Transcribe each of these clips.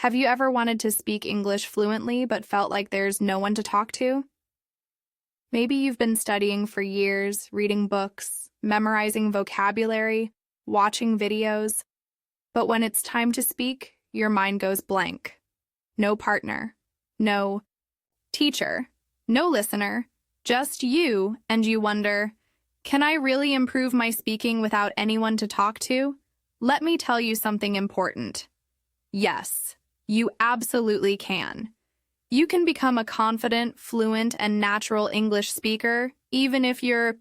Have you ever wanted to speak English fluently but felt like there's no one to talk to? Maybe you've been studying for years, reading books, memorizing vocabulary, watching videos, but when it's time to speak, your mind goes blank. No partner, no teacher, no listener, just you, and you wonder, can I really improve my speaking without anyone to talk to? Let me tell you something important. Yes, you absolutely can. You can become a confident, fluent, and natural English speaker, even if you're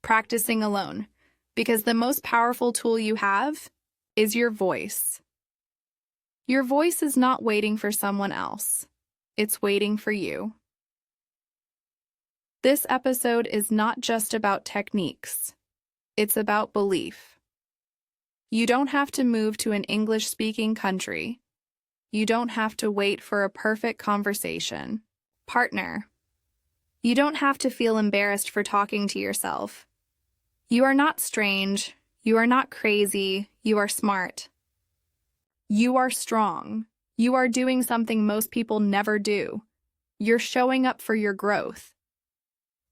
practicing alone, because the most powerful tool you have is your voice. Your voice is not waiting for someone else. It's waiting for you. This episode is not just about techniques. It's about belief. You don't have to move to an English-speaking country. You don't have to wait for a perfect conversation. Partner. You don't have to feel embarrassed for talking to yourself. You are not strange. You are not crazy. You are smart. You are strong. You are doing something most people never do. You're showing up for your growth.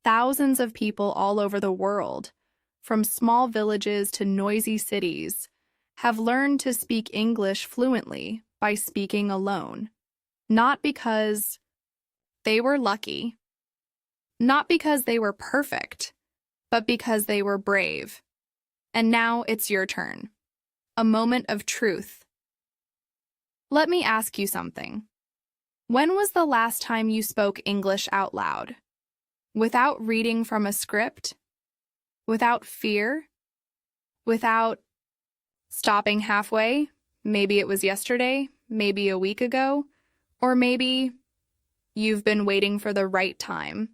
Thousands of people all over the world, from small villages to noisy cities, have learned to speak English fluently by speaking alone. Not because they were lucky, not because they were perfect, but because they were brave. And now it's your turn. A moment of truth. Let me ask you something. When was the last time you spoke English out loud? Without reading from a script? Without fear? Without stopping halfway? Maybe it was yesterday, maybe a week ago, or maybe you've been waiting for the right time.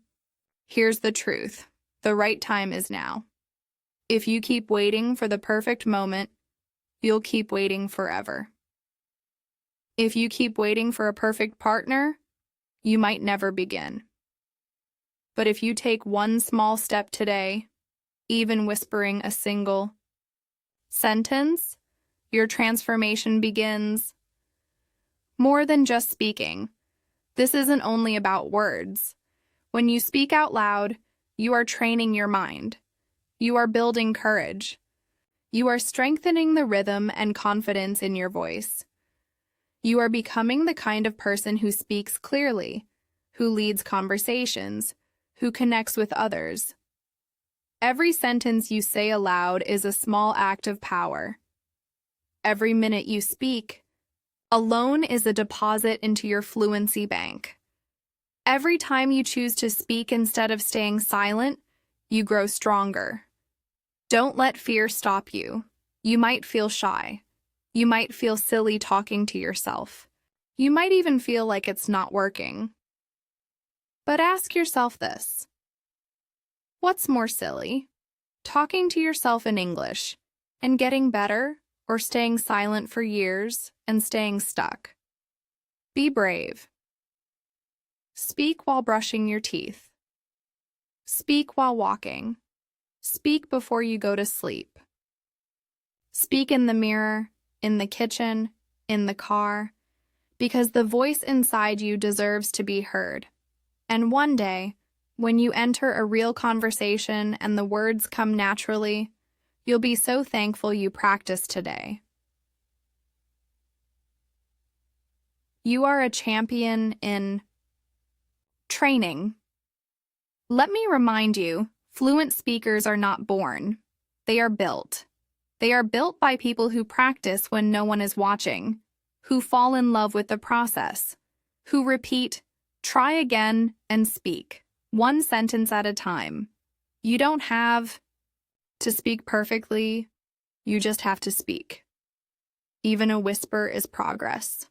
Here's the truth. The right time is now. If you keep waiting for the perfect moment, you'll keep waiting forever. If you keep waiting for a perfect partner, you might never begin. But if you take one small step today, even whispering a single sentence, your transformation begins. More than just speaking. This isn't only about words. When you speak out loud, you are training your mind. You are building courage. You are strengthening the rhythm and confidence in your voice. You are becoming the kind of person who speaks clearly, who leads conversations, who connects with others. Every sentence you say aloud is a small act of power. Every minute you speak alone is a deposit into your fluency bank. Every time you choose to speak instead of staying silent, you grow stronger. Don't let fear stop you. You might feel shy. You might feel silly talking to yourself. You might even feel like it's not working. But ask yourself this. What's more silly? Talking to yourself in English and getting better, or staying silent for years and staying stuck? Be brave. Speak while brushing your teeth. Speak while walking. Speak before you go to sleep. Speak in the mirror, in the kitchen, in the car, because the voice inside you deserves to be heard. And one day, when you enter a real conversation and the words come naturally, you'll be so thankful you practiced today. You are a champion in training. Let me remind you, fluent speakers are not born. They are built. They are built by people who practice when no one is watching, who fall in love with the process, who repeat, try again, and speak, one sentence at a time. You don't have to speak perfectly, you just have to speak. Even a whisper is progress.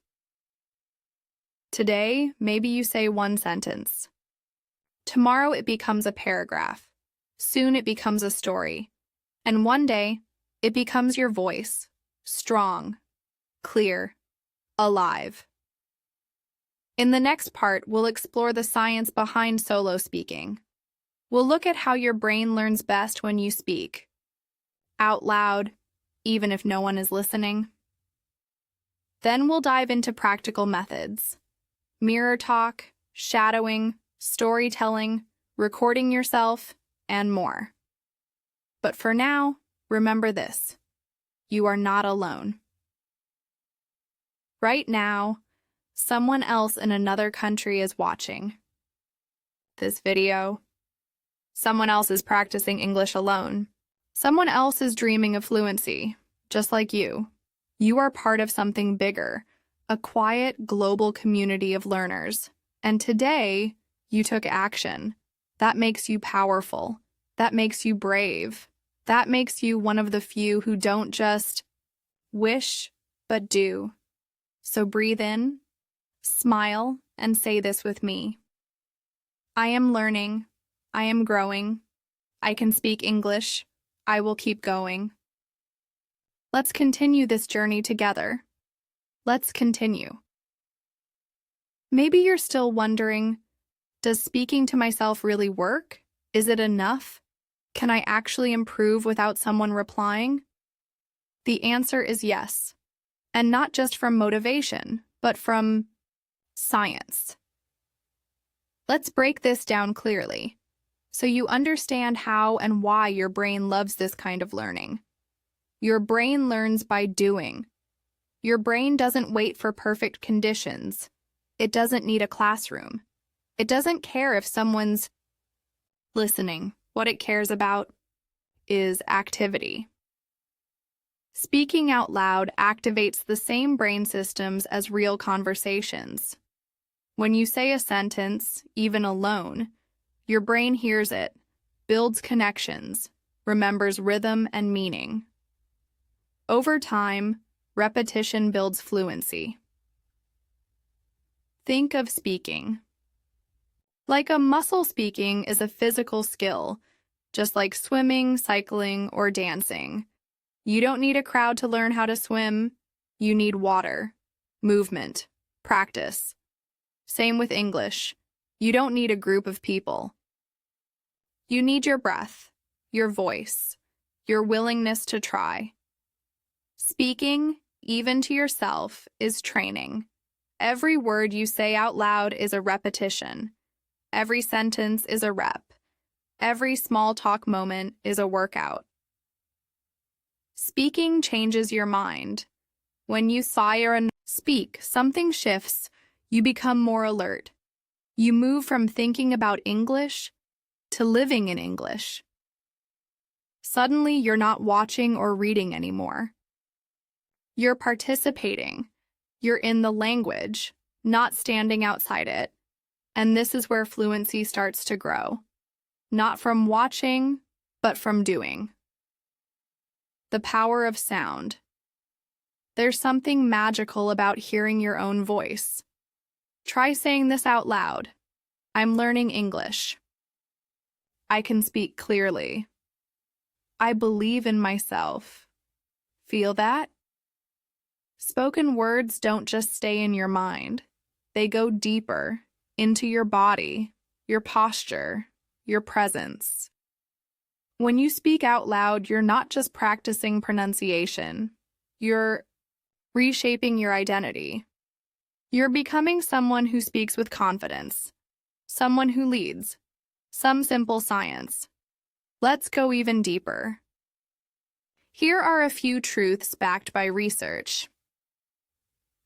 Today, maybe you say one sentence. Tomorrow it becomes a paragraph. Soon it becomes a story. And one day, it becomes your voice, strong, clear, alive. In the next part, we'll explore the science behind solo speaking. We'll look at how your brain learns best when you speak. Out loud, even if no one is listening. Then we'll dive into practical methods: mirror talk, shadowing, storytelling, recording yourself, and more. But for now, remember this: you are not alone. Right now, someone else in another country is watching this video. Someone else is practicing English alone. Someone else is dreaming of fluency, just like you. You are part of something bigger, a quiet, global community of learners. And today, you took action. That makes you powerful. That makes you brave. That makes you one of the few who don't just wish, but do. So breathe in, smile, and say this with me. I am learning. I am growing. I can speak English. I will keep going. Let's continue this journey together. Let's continue. Maybe you're still wondering, does speaking to myself really work? Is it enough? Can I actually improve without someone replying? The answer is yes. And not just from motivation, but from science. Let's break this down clearly, so you understand how and why your brain loves this kind of learning. Your brain learns by doing. Your brain doesn't wait for perfect conditions. It doesn't need a classroom. It doesn't care if someone's listening. What it cares about is activity. Speaking out loud activates the same brain systems as real conversations. When you say a sentence, even alone, your brain hears it, builds connections, remembers rhythm and meaning. Over time, repetition builds fluency. Think of speaking. Like a muscle, speaking is a physical skill, just like swimming, cycling, or dancing. You don't need a crowd to learn how to swim. You need water, movement, practice. Same with English. You don't need a group of people. You need your breath, your voice, your willingness to try. Speaking, even to yourself, is training. Every word you say out loud is a repetition. Every sentence is a rep. Every small talk moment is a workout. Speaking changes your mind. When you sire and speak, something shifts. You become more alert. You move from thinking about English to living in English. Suddenly, you're not watching or reading anymore. You're participating. You're in the language, not standing outside it. And this is where fluency starts to grow. Not from watching, but from doing. The power of sound. There's something magical about hearing your own voice. Try saying this out loud. I'm learning English. I can speak clearly. I believe in myself. Feel that? Spoken words don't just stay in your mind. They go deeper, into your body, your posture, your presence. When you speak out loud, you're not just practicing pronunciation. You're reshaping your identity. You're becoming someone who speaks with confidence, someone who leads. Some simple science. Let's go even deeper. Here are a few truths backed by research.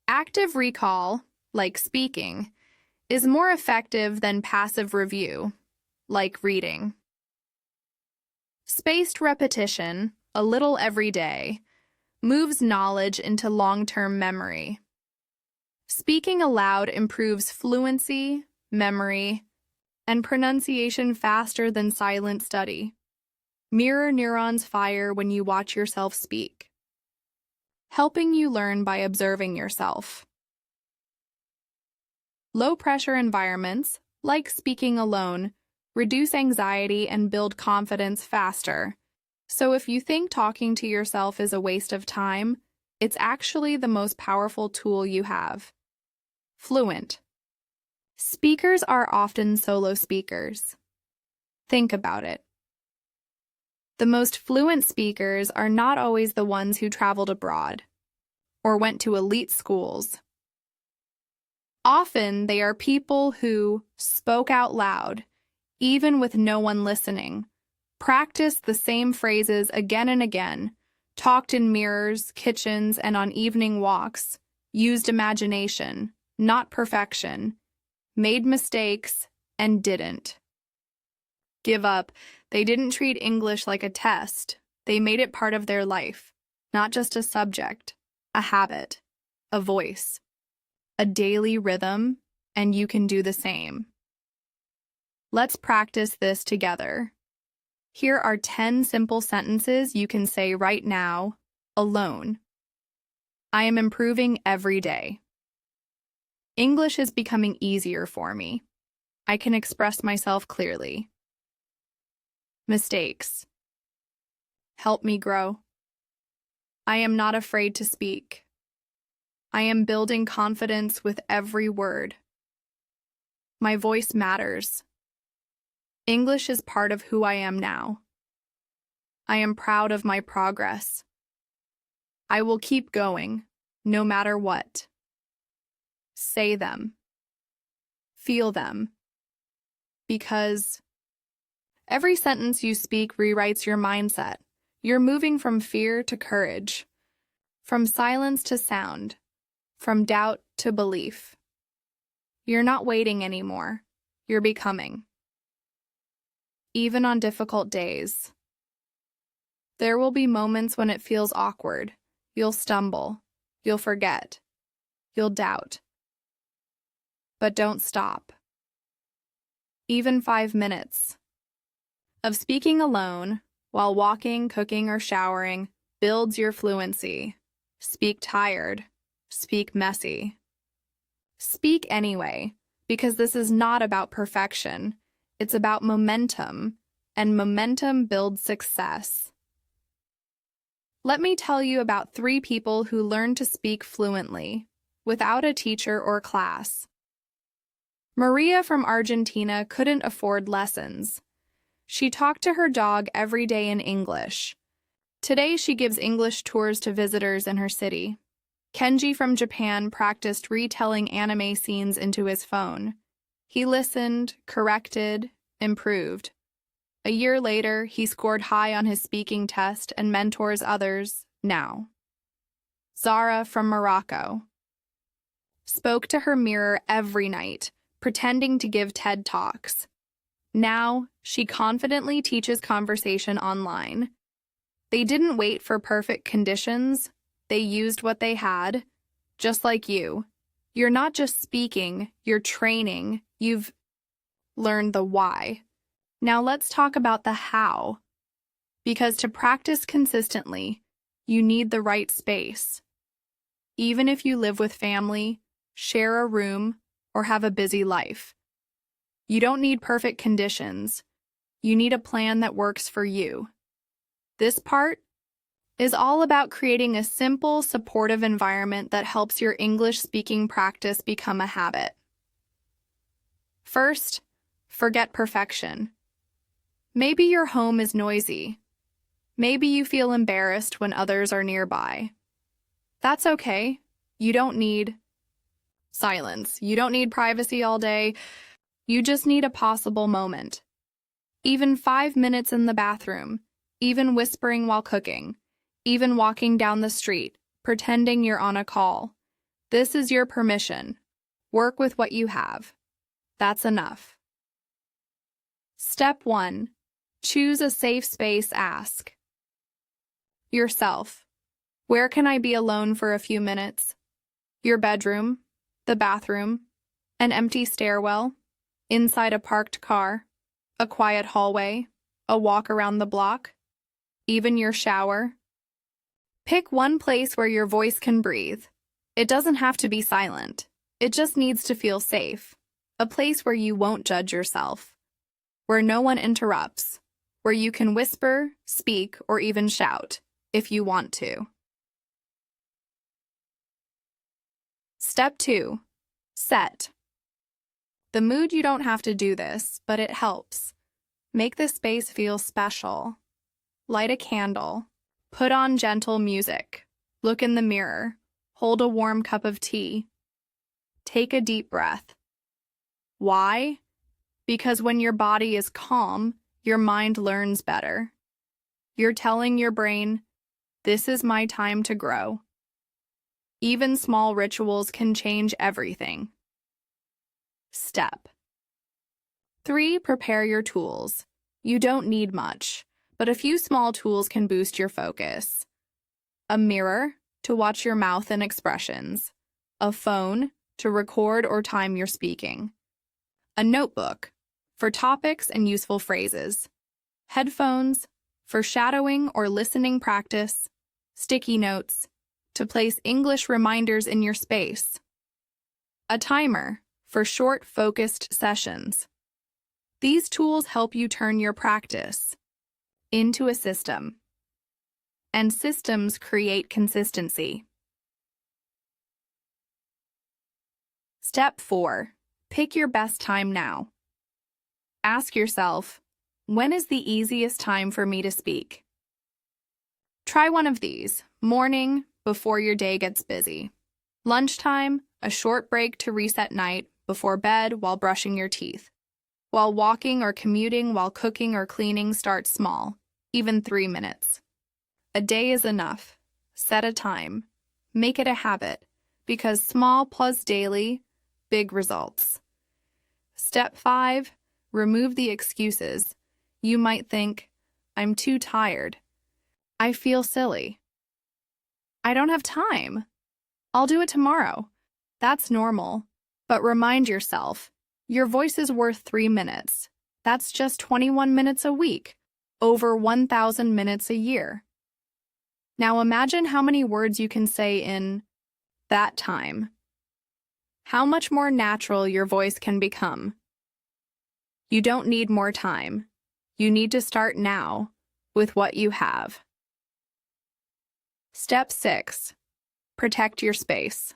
Active recall, like speaking, is more effective than passive review, like reading. Spaced repetition, a little every day, moves knowledge into long-term memory. Speaking aloud improves fluency, memory, and pronunciation faster than silent study. Mirror neurons fire when you watch yourself speak, helping you learn by observing yourself. Low-pressure environments, like speaking alone, reduce anxiety and build confidence faster. So if you think talking to yourself is a waste of time, it's actually the most powerful tool you have. Fluent. Speakers are often solo speakers. Think about it. The most fluent speakers are not always the ones who traveled abroad. or went to elite schools. Often they are people who spoke out loud, even with no one listening, practiced the same phrases again and again, talked in mirrors, kitchens, and on evening walks, used imagination, not perfection, made mistakes, and didn't give up. They didn't treat English like a test. They made it part of their life, not just a subject, a habit, a voice, a daily rhythm, and you can do the same. Let's practice this together. Here are 10 simple sentences you can say right now, alone. I am improving every day. English is becoming easier for me. I can express myself clearly. Mistakes help me grow. I am not afraid to speak. I am building confidence with every word. My voice matters. English is part of who I am now. I am proud of my progress. I will keep going, no matter what. Say them. Feel them. Because every sentence you speak rewrites your mindset. You're moving from fear to courage, from silence to sound, from doubt to belief. You're not waiting anymore. You're becoming. Even on difficult days. There will be moments when it feels awkward. You'll stumble. You'll forget. You'll doubt. But don't stop. Even 5 minutes of speaking alone, while walking, cooking, or showering, builds your fluency. Speak tired. Speak messy. Speak anyway, because this is not about perfection. It's about momentum, and momentum builds success. Let me tell you about 3 people who learned to speak fluently, without a teacher or class. Maria from Argentina couldn't afford lessons. She talked to her dog every day in English. Today she gives English tours to visitors in her city. Kenji from Japan practiced retelling anime scenes into his phone. He listened, corrected, improved. A year later, he scored high on his speaking test and mentors others now. Zara from Morocco spoke to her mirror every night, pretending to give TED Talks. Now, she confidently teaches conversation online. They didn't wait for perfect conditions. They used what they had. Just like you. You're not just speaking, you're training. You've learned the why. Now let's talk about the how. Because to practice consistently, you need the right space. Even if you live with family, share a room, or have a busy life. You don't need perfect conditions. You need a plan that works for you. This part is all about creating a simple, supportive environment that helps your English speaking practice become a habit. First, forget perfection. Maybe your home is noisy. Maybe you feel embarrassed when others are nearby. That's okay. You don't need silence. You don't need privacy all day. You just need a possible moment. Even 5 minutes in the bathroom, even whispering while cooking, even walking down the street, pretending you're on a call. This is your permission. Work with what you have. That's enough. Step 1. Choose a safe space. Ask yourself, where can I be alone for a few minutes? Your bedroom, the bathroom, an empty stairwell, inside a parked car, a quiet hallway, a walk around the block, even your shower. Pick one place where your voice can breathe. It doesn't have to be silent. It just needs to feel safe. A place where you won't judge yourself, where no one interrupts, where you can whisper, speak, or even shout if you want to. Step 2. Set the mood. You don't have to do this, but it helps. Make the space feel special. Light a candle. Put on gentle music. Look in the mirror. Hold a warm cup of tea. Take a deep breath. Why? Because when your body is calm, your mind learns better. You're telling your brain, this is my time to grow. Even small rituals can change everything. Step 3. Prepare your tools. You don't need much, but a few small tools can boost your focus. A mirror to watch your mouth and expressions. A phone to record or time your speaking. A notebook for topics and useful phrases. Headphones for shadowing or listening practice. Sticky notes to place English reminders in your space. A timer for short, focused sessions. These tools help you turn your practice into a system. And systems create consistency. Step 4. Pick your best time now. Ask yourself, when is the easiest time for me to speak? Try one of these: morning, before your day gets busy. Lunchtime, a short break to reset night, before bed, while brushing your teeth. While walking or commuting, while cooking or cleaning, start small, even 3 minutes. A day is enough. Set a time. Make it a habit, because small plus daily, big results. Step 5. Remove the excuses. You might think, I'm too tired. I feel silly. I don't have time. I'll do it tomorrow. That's normal. But remind yourself, your voice is worth 3 minutes. That's just 21 minutes a week, over 1,000 minutes a year. Now imagine how many words you can say in that time. How much more natural your voice can become. You don't need more time. You need to start now with what you have. Step 6. Protect your space.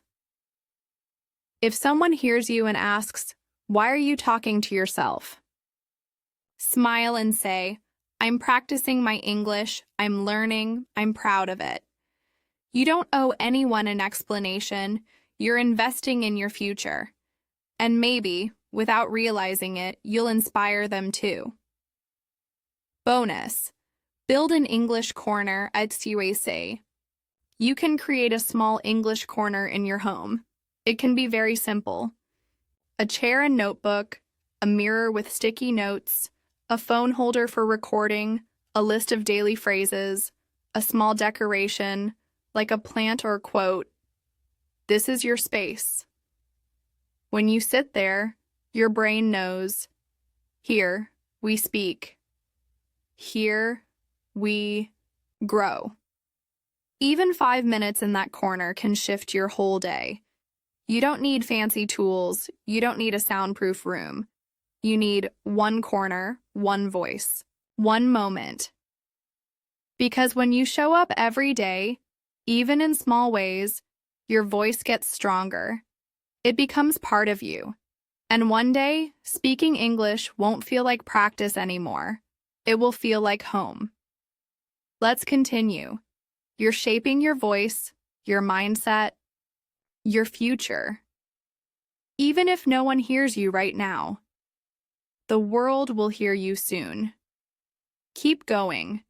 If someone hears you and asks, why are you talking to yourself? Smile and say, I'm practicing my English, I'm learning, I'm proud of it. You don't owe anyone an explanation, you're investing in your future. And maybe, without realizing it, you'll inspire them too. Bonus: build an English corner at USA. You can create a small English corner in your home. It can be very simple. A chair and notebook, a mirror with sticky notes, a phone holder for recording, a list of daily phrases, a small decoration, like a plant or quote. This is your space. When you sit there, your brain knows, here we speak. Here we grow. Even 5 minutes in that corner can shift your whole day. You don't need fancy tools. You don't need a soundproof room. You need one corner, one voice, one moment. Because when you show up every day, even in small ways, your voice gets stronger. It becomes part of you. And one day, speaking English won't feel like practice anymore. It will feel like home. Let's continue. You're shaping your voice, your mindset, your future. Even if no one hears you right now, the world will hear you soon. Keep going,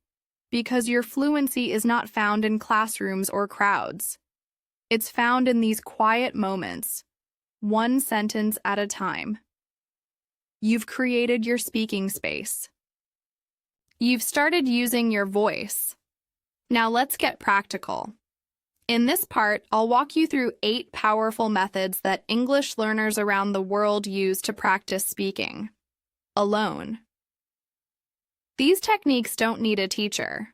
because your fluency is not found in classrooms or crowds. It's found in these quiet moments, one sentence at a time. You've created your speaking space. You've started using your voice. Now let's get practical. In this part, I'll walk you through 8 powerful methods that English learners around the world use to practice speaking alone. These techniques don't need a teacher.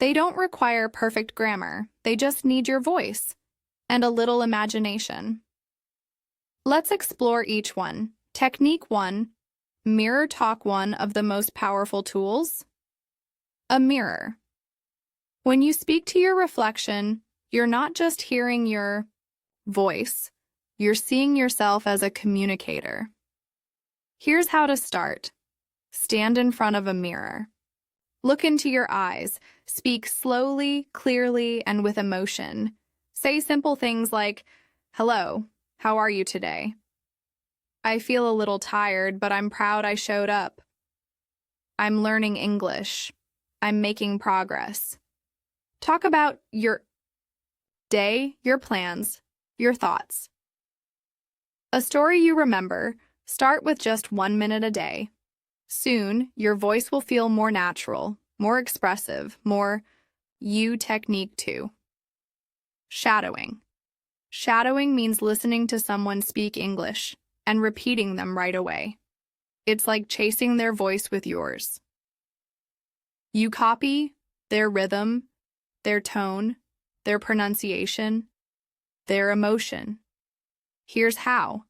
They don't require perfect grammar. They just need your voice and a little imagination. Let's explore each one. Technique 1, mirror talk. One of the most powerful tools. A mirror. When you speak to your reflection, you're not just hearing your voice, you're seeing yourself as a communicator. Here's how to start. Stand in front of a mirror. Look into your eyes. Speak slowly, clearly, and with emotion. Say simple things like, "Hello, how are you today? I feel a little tired, but I'm proud I showed up. I'm learning English. I'm making progress." Talk about your day, your plans, your thoughts. A story you remember. Start with just 1 minute a day. Soon, your voice will feel more natural, more expressive, more you technique too. Shadowing. Shadowing means listening to someone speak English and repeating them right away. It's like chasing their voice with yours. You copy their rhythm, their tone, their pronunciation, their emotion. Here's how.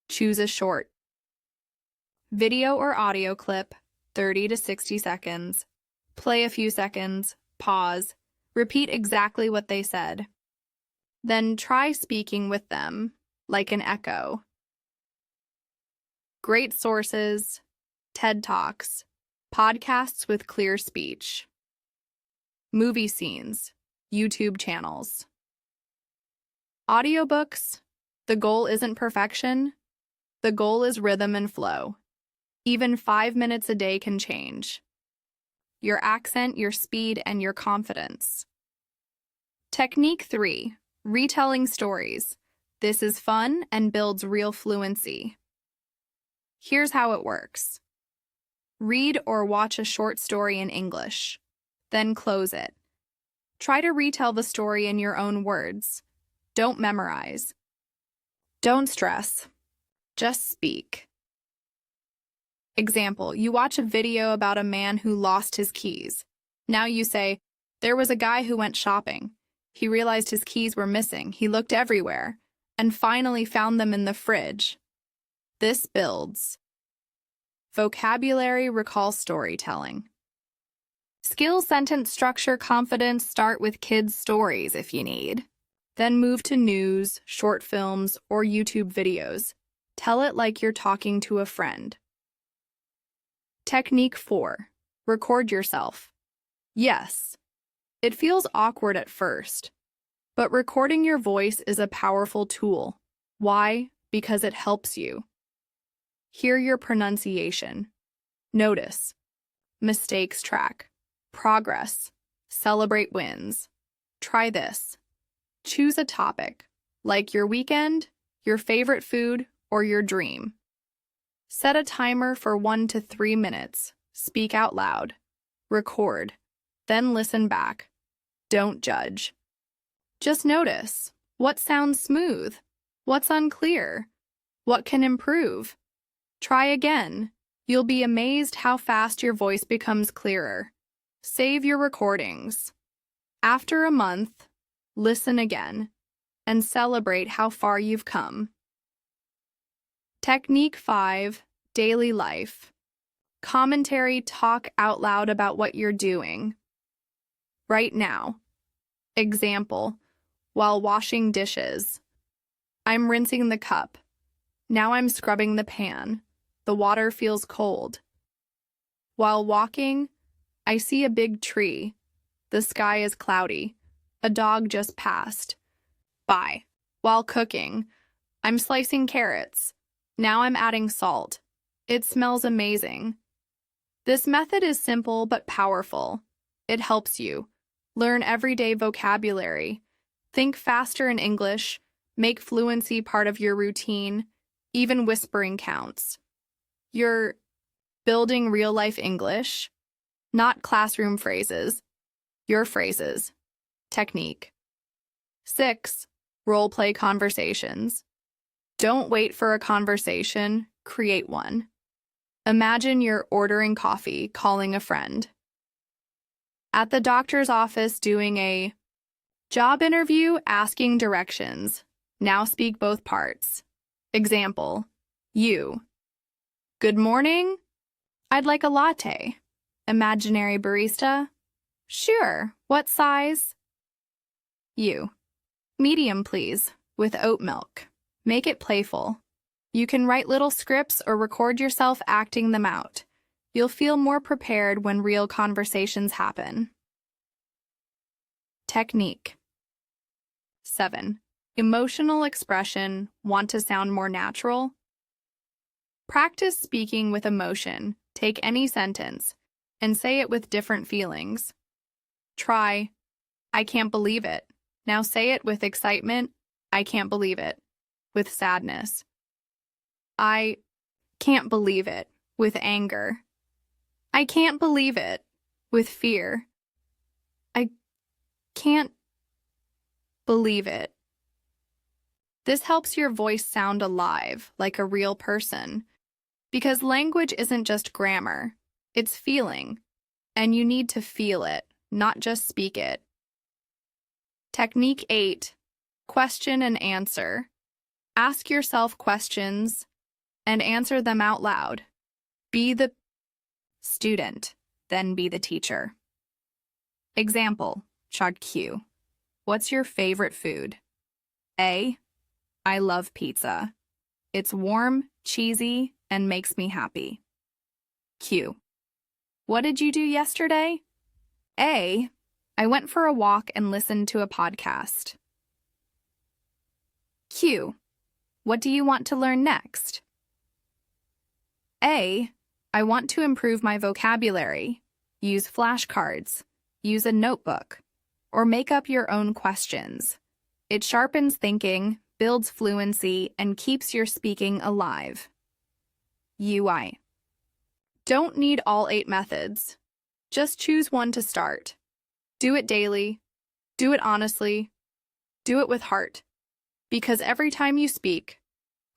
Choose a short video or audio clip, 30 to 60 seconds. Play a few seconds, pause, repeat exactly what they said. Then try speaking with them, like an echo. Great sources, TED Talks, podcasts with clear speech, movie scenes, YouTube channels. Audiobooks, the goal isn't perfection, the goal is rhythm and flow. Even 5 minutes a day can change your accent, your speed, and your confidence. Technique 3, retelling stories. This is fun and builds real fluency. Here's how it works. Read or watch a short story in English, then close it. Try to retell the story in your own words. Don't memorize. Don't stress. Just speak. Example, you watch a video about a man who lost his keys. Now you say, "There was a guy who went shopping. He realized his keys were missing. He looked everywhere and finally found them in the fridge." This builds vocabulary, recall storytelling. Skill, sentence structure, confidence. Start with kids' stories if you need. Then move to news, short films, or YouTube videos. Tell it like you're talking to a friend. Technique 4, record yourself. Yes, it feels awkward at first, but recording your voice is a powerful tool. Why? Because it helps you hear your pronunciation, notice mistakes, track progress, celebrate wins. Try this. Choose a topic, like your weekend, your favorite food, or your dream. Set a timer for 1 to 3 minutes. Speak out loud. Record. Then listen back. Don't judge. Just notice what sounds smooth, what's unclear, what can improve. Try again. You'll be amazed how fast your voice becomes clearer. Save your recordings. After a month, listen again and celebrate how far you've come. Technique 5, daily life. Commentary, talk out loud about what you're doing right now. Example, while washing dishes. I'm rinsing the cup. Now I'm scrubbing the pan. The water feels cold. While walking, I see a big tree. The sky is cloudy. A dog just passed by. While cooking, I'm slicing carrots. Now I'm adding salt. It smells amazing. This method is simple but powerful. It helps you learn everyday vocabulary, think faster in English, make fluency part of your routine, even whispering counts. You're building real-life English, not classroom phrases, your phrases. Technique 6, Roleplay Conversations. Don't wait for a conversation, create one. Imagine you're ordering coffee, calling a friend. At the doctor's office doing a job interview, asking directions. Now speak both parts. Example, you. Good morning. I'd like a latte. Imaginary barista. Sure, what size? You. Medium, please, with oat milk. Make it playful. You can write little scripts or record yourself acting them out. You'll feel more prepared when real conversations happen. Technique 7. Emotional expression. Want to sound more natural? Practice speaking with emotion. Take any sentence and say it with different feelings. Try, I can't believe it. Now say it with excitement. I can't believe it. With sadness. I can't believe it. With anger. I can't believe it. With fear. I can't believe it. This helps your voice sound alive, like a real person. Because language isn't just grammar, it's feeling. And you need to feel it, not just speak it. Technique 8. Question and answer. Ask yourself questions and answer them out loud. Be the student, then be the teacher. Example, chart Q. What's your favorite food? A. I love pizza. It's warm, cheesy, and makes me happy. Q. What did you do yesterday? A. I went for a walk and listened to a podcast. Q. What do you want to learn next? A. I want to improve my vocabulary. Use flashcards. Use a notebook. Or make up your own questions. It sharpens thinking, builds fluency, and keeps your speaking alive. UI. Don't need all 8 methods. Just choose one to start. Do it daily. Do it honestly. Do it with heart. Because every time you speak,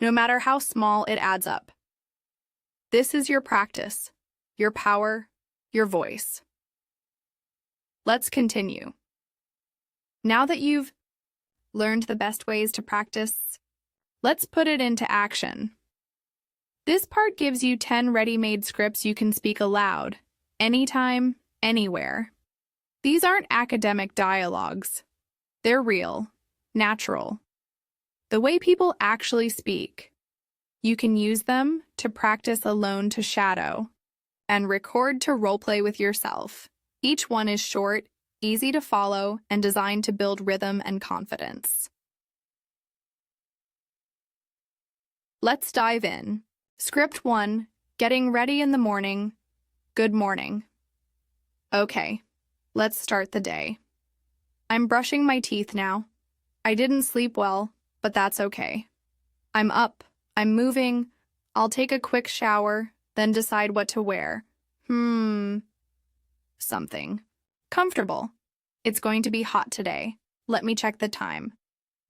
no matter how small, it adds up. This is your practice, your power, your voice. Let's continue. Now that you've learned the best ways to practice, let's put it into action. This part gives you 10 ready-made scripts you can speak aloud, anytime, anywhere. These aren't academic dialogues. They're real, natural. The way people actually speak. You can use them to practice alone to shadow and record to roleplay with yourself. Each one is short, easy to follow, and designed to build rhythm and confidence. Let's dive in. Script 1, getting ready in the morning. Good morning. Okay, let's start the day. I'm brushing my teeth now. I didn't sleep well, but that's okay. I'm up. I'm moving. I'll take a quick shower, then decide what to wear. Something comfortable. It's going to be hot today. Let me check the time.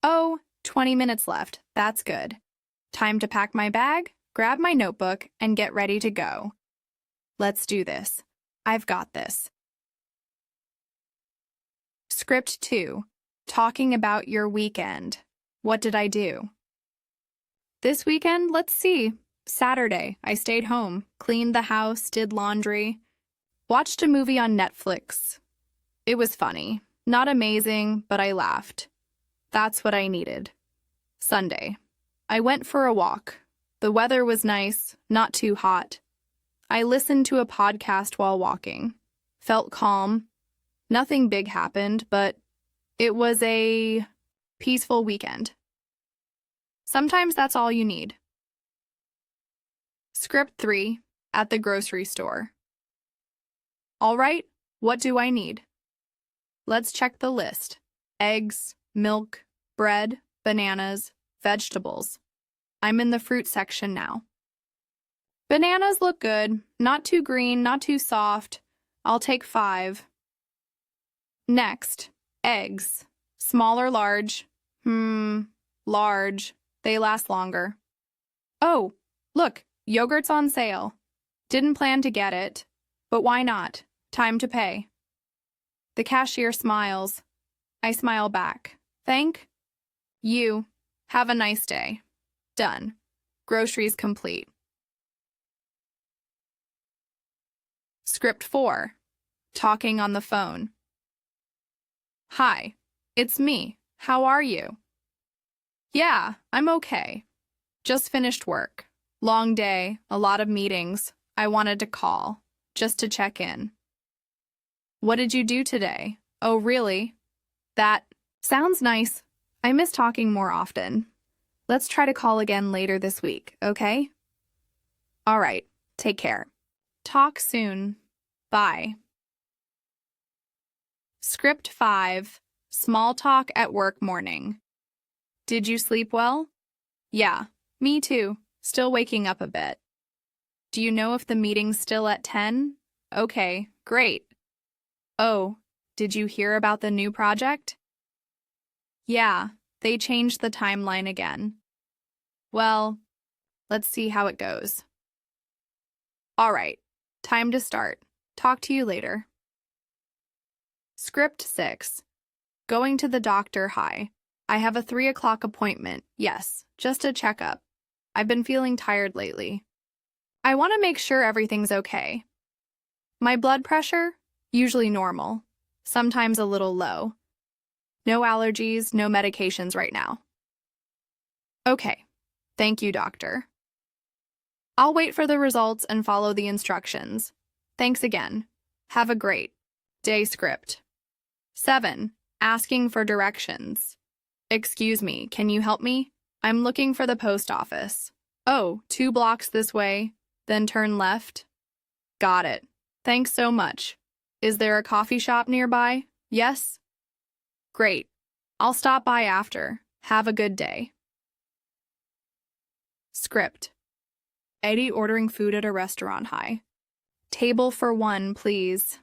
Oh, 20 minutes left. That's good. Time to pack my bag, grab my notebook, and get ready to go. Let's do this. I've got this. Script 2. Talking about your weekend. What did I do? This weekend, let's see. Saturday, I stayed home, cleaned the house, did laundry, watched a movie on Netflix. It was funny. Not amazing, but I laughed. That's what I needed. Sunday, I went for a walk. The weather was nice, not too hot. I listened to a podcast while walking. Felt calm. Nothing big happened, but it was a peaceful weekend. Sometimes that's all you need. Script 3, at the grocery store. All right, what do I need? Let's check the list. Eggs, milk, bread, bananas, vegetables. I'm in the fruit section now. Bananas look good. Not too green, not too soft. I'll take 5. Next, eggs. Small or large? Large. They last longer. Oh, look, yogurt's on sale. Didn't plan to get it, but why not? Time to pay. The cashier smiles. I smile back. Thank you. Have a nice day. Done. Groceries complete. Script 4. Talking on the phone. Hi, it's me. How are you? Yeah, I'm okay. Just finished work. Long day, a lot of meetings. I wanted to call, just to check in. What did you do today? Oh, really? That sounds nice. I miss talking more often. Let's try to call again later this week, okay? All right, take care. Talk soon. Bye. Script 5. Small talk at work morning. Did you sleep well? Yeah, me too. Still waking up a bit. Do you know if the meeting's still at 10? Okay, great. Oh, did you hear about the new project? Yeah, they changed the timeline again. Well, let's see how it goes. All right, time to start. Talk to you later. Script 6. Going to the doctor. Hi. I have a 3 o'clock appointment. Yes, just a checkup. I've been feeling tired lately. I want to make sure everything's okay. My blood pressure? Usually normal. Sometimes a little low. No allergies, no medications right now. Okay. Thank you, doctor. I'll wait for the results and follow the instructions. Thanks again. Have a great day. Script 7. Asking for directions. Excuse me, can you help me? I'm looking for the post office. Oh, 2 blocks this way, then turn left. Got it. Thanks so much. Is there a coffee shop nearby? Yes? Great. I'll stop by after. Have a good day. Script 80. Ordering food at a restaurant. Hi. Table for 1, please.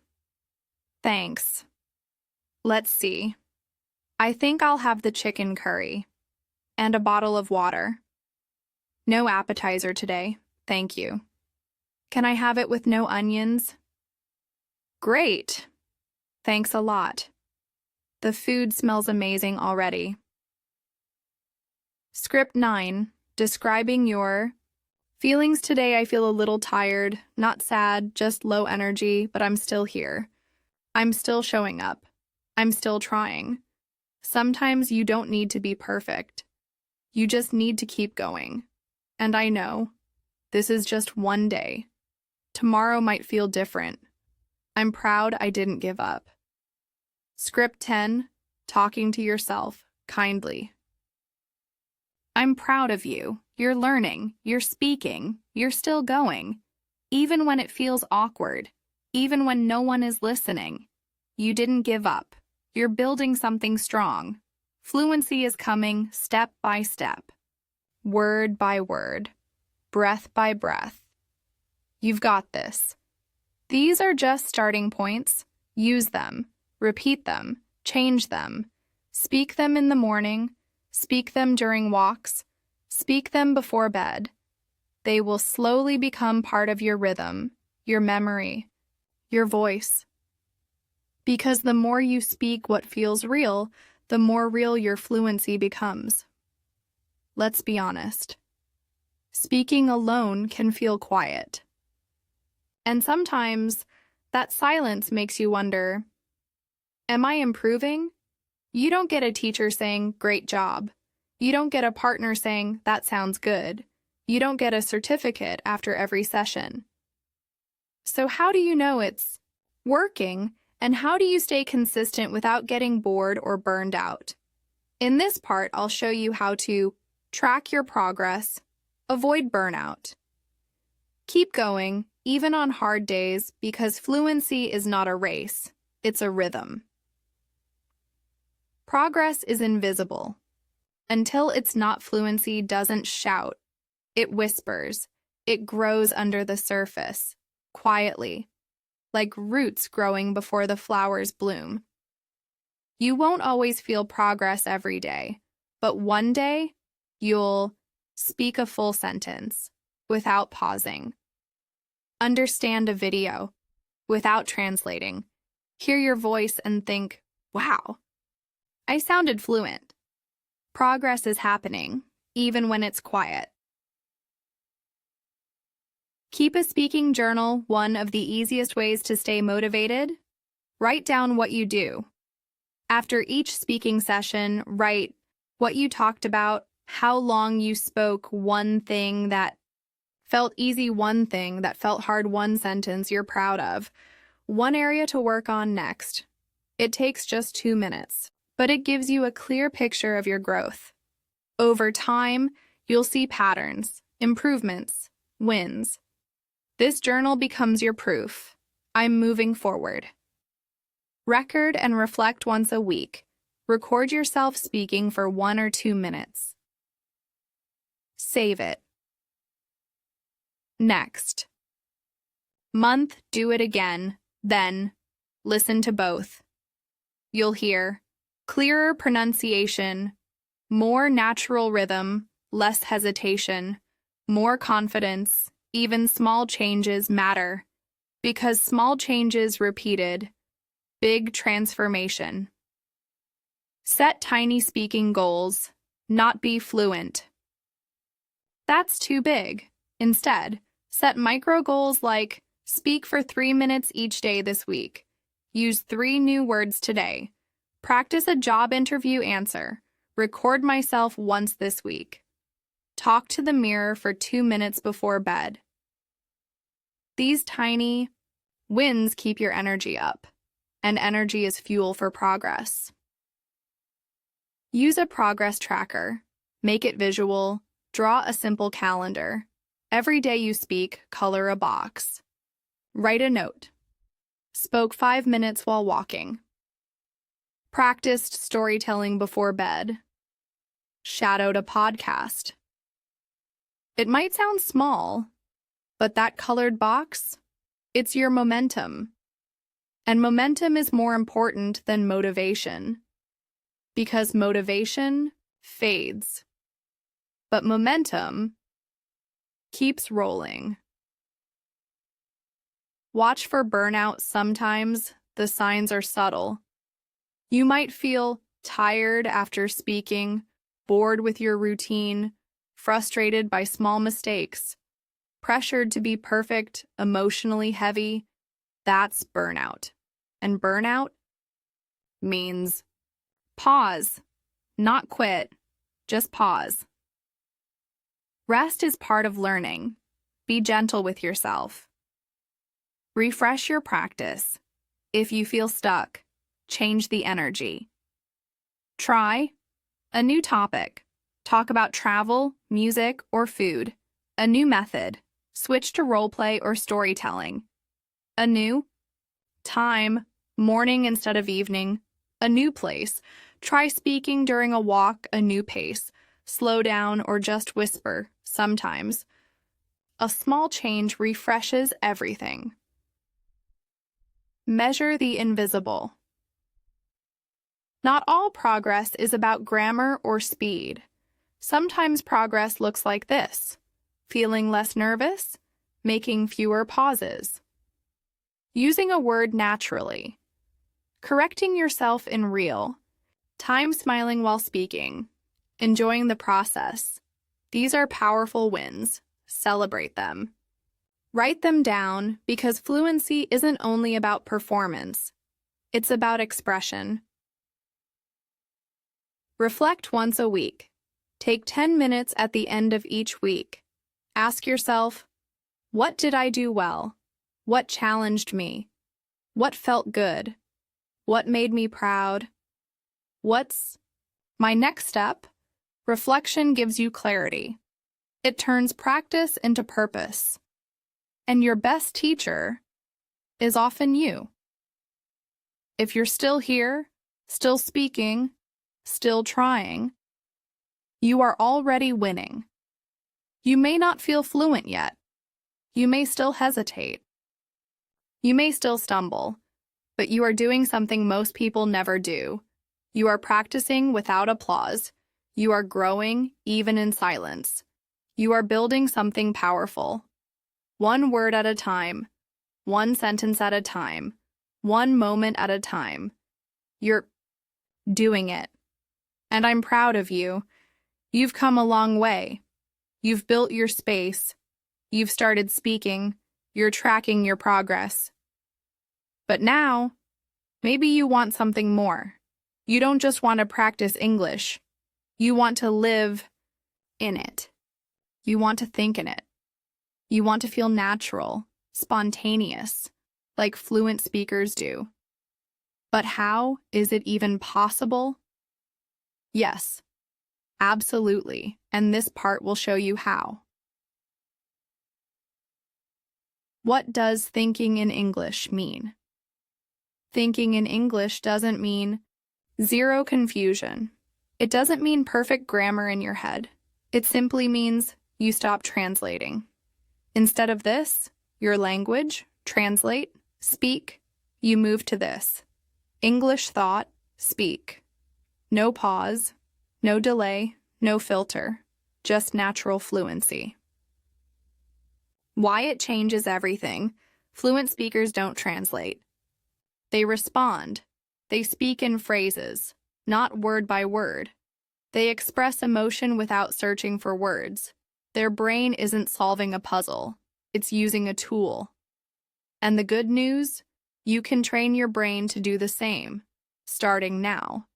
Thanks. Let's see. I think I'll have the chicken curry and a bottle of water. No appetizer today, thank you. Can I have it with no onions? Great. Thanks a lot. The food smells amazing already. Script 9. Describing your feelings today. I feel a little tired, not sad, just low energy, but I'm still here. I'm still showing up. I'm still trying. Sometimes you don't need to be perfect. You just need to keep going. And I know, this is just one day. Tomorrow might feel different. I'm proud I didn't give up. Script 10. Talking to yourself kindly. I'm proud of you. You're learning. You're speaking. You're still going. Even when it feels awkward. Even when no one is listening. You didn't give up. You're building something strong. Fluency is coming step by step. Word by word. Breath by breath. You've got this. These are just starting points. Use them. Repeat them. Change them. Speak them in the morning. Speak them during walks. Speak them before bed. They will slowly become part of your rhythm, your memory, your voice. Because the more you speak what feels real, the more real your fluency becomes. Let's be honest. Speaking alone can feel quiet. And sometimes that silence makes you wonder, am I improving? You don't get a teacher saying, great job. You don't get a partner saying, that sounds good. You don't get a certificate after every session. So how do you know it's working, and how do you stay consistent without getting bored or burned out? In this part, I'll show you how to track your progress, avoid burnout. Keep going, even on hard days, because fluency is not a race, it's a rhythm. Progress is invisible. Until it's not, fluency doesn't shout. It whispers. It grows under the surface, quietly, like roots growing before the flowers bloom. You won't always feel progress every day, but one day, you'll speak a full sentence without pausing. Understand a video without translating. Hear your voice and think, wow, I sounded fluent. Progress is happening, even when it's quiet. Keep a speaking journal. One of the easiest ways to stay motivated. Write down what you do. After each speaking session, write what you talked about, how long you spoke, one thing that felt easy, one thing that felt hard, one sentence you're proud of, one area to work on next. It takes just 2 minutes. but it gives you a clear picture of your growth. Over time, you'll see patterns, improvements, wins. This journal becomes your proof. I'm moving forward. Record and reflect once a week. Record yourself speaking for 1 or 2 minutes. Save it. Next. Month, do it again, then listen to both. You'll hear clearer pronunciation, more natural rhythm, less hesitation, more confidence. Even small changes matter, because small changes repeated, big transformation. Set tiny speaking goals, not be fluent. That's too big. Instead, set micro goals like speak for 3 minutes each day this week. Use 3 new words today. Practice a job interview answer. Record myself once this week. Talk to the mirror for 2 minutes before bed. These tiny wins keep your energy up, and energy is fuel for progress. Use a progress tracker. Make it visual. Draw a simple calendar. Every day you speak, color a box. Write a note. Spoke 5 minutes while walking. Practiced storytelling before bed. Shadowed a podcast. It might sound small, but that colored box, it's your momentum. And momentum is more important than motivation, because motivation fades, but momentum keeps rolling. Watch for burnout. Sometimes the signs are subtle. You might feel tired after speaking, bored with your routine, frustrated by small mistakes, pressured to be perfect, emotionally heavy. That's burnout. And burnout means pause, not quit, just pause. Rest is part of learning. Be gentle with yourself. Refresh your practice. If you feel stuck, change the energy. Try a new topic. Talk about travel, music, or food. A new method. Switch to roleplay or storytelling. A new time, morning instead of evening. A new place. Try speaking during a walk. A new pace. Slow down or just whisper, sometimes. A small change refreshes everything. Measure the invisible. Not all progress is about grammar or speed. Sometimes progress looks like this: feeling less nervous, making fewer pauses, using a word naturally, correcting yourself in real time, smiling while speaking, enjoying the process. These are powerful wins. Celebrate them. Write them down, because fluency isn't only about performance. It's about expression. Reflect once a week. Take 10 minutes at the end of each week. Ask yourself, what did I do well? What challenged me? What felt good? What made me proud? What's my next step? Reflection gives you clarity. It turns practice into purpose. And your best teacher is often you. If you're still here, still speaking, still trying, you are already winning. You may not feel fluent yet. You may still hesitate. You may still stumble, but you are doing something most people never do. You are practicing without applause. You are growing even in silence. You are building something powerful. One word at a time, one sentence at a time, one moment at a time. You're doing it. And I'm proud of you. You've come a long way. You've built your space. You've started speaking. You're tracking your progress. But now, maybe you want something more. You don't just want to practice English. You want to live in it. You want to think in it. You want to feel natural, spontaneous, like fluent speakers do. But how is it even possible? Yes, absolutely, and this part will show you how. What does thinking in English mean? Thinking in English doesn't mean zero confusion. It doesn't mean perfect grammar in your head. It simply means you stop translating. Instead of this, your language, translate, speak, you move to this. English thought, speak. No pause, no delay, no filter, just natural fluency. Why it changes everything. Fluent speakers don't translate. They respond. They speak in phrases, not word by word. They express emotion without searching for words. Their brain isn't solving a puzzle. It's using a tool. And the good news? You can train your brain to do the same, starting now.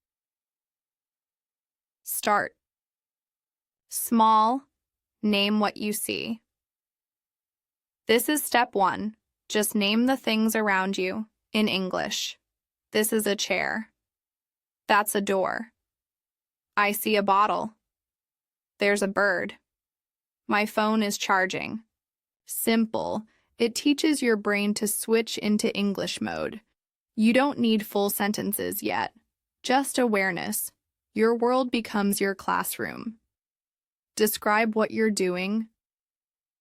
Start. Small. Name what you see. This is step 1. Just name the things around you in English. This is a chair. That's a door. I see a bottle. There's a bird. My phone is charging. Simple. It teaches your brain to switch into English mode. You don't need full sentences yet. Just awareness. Your world becomes your classroom. Describe what you're doing.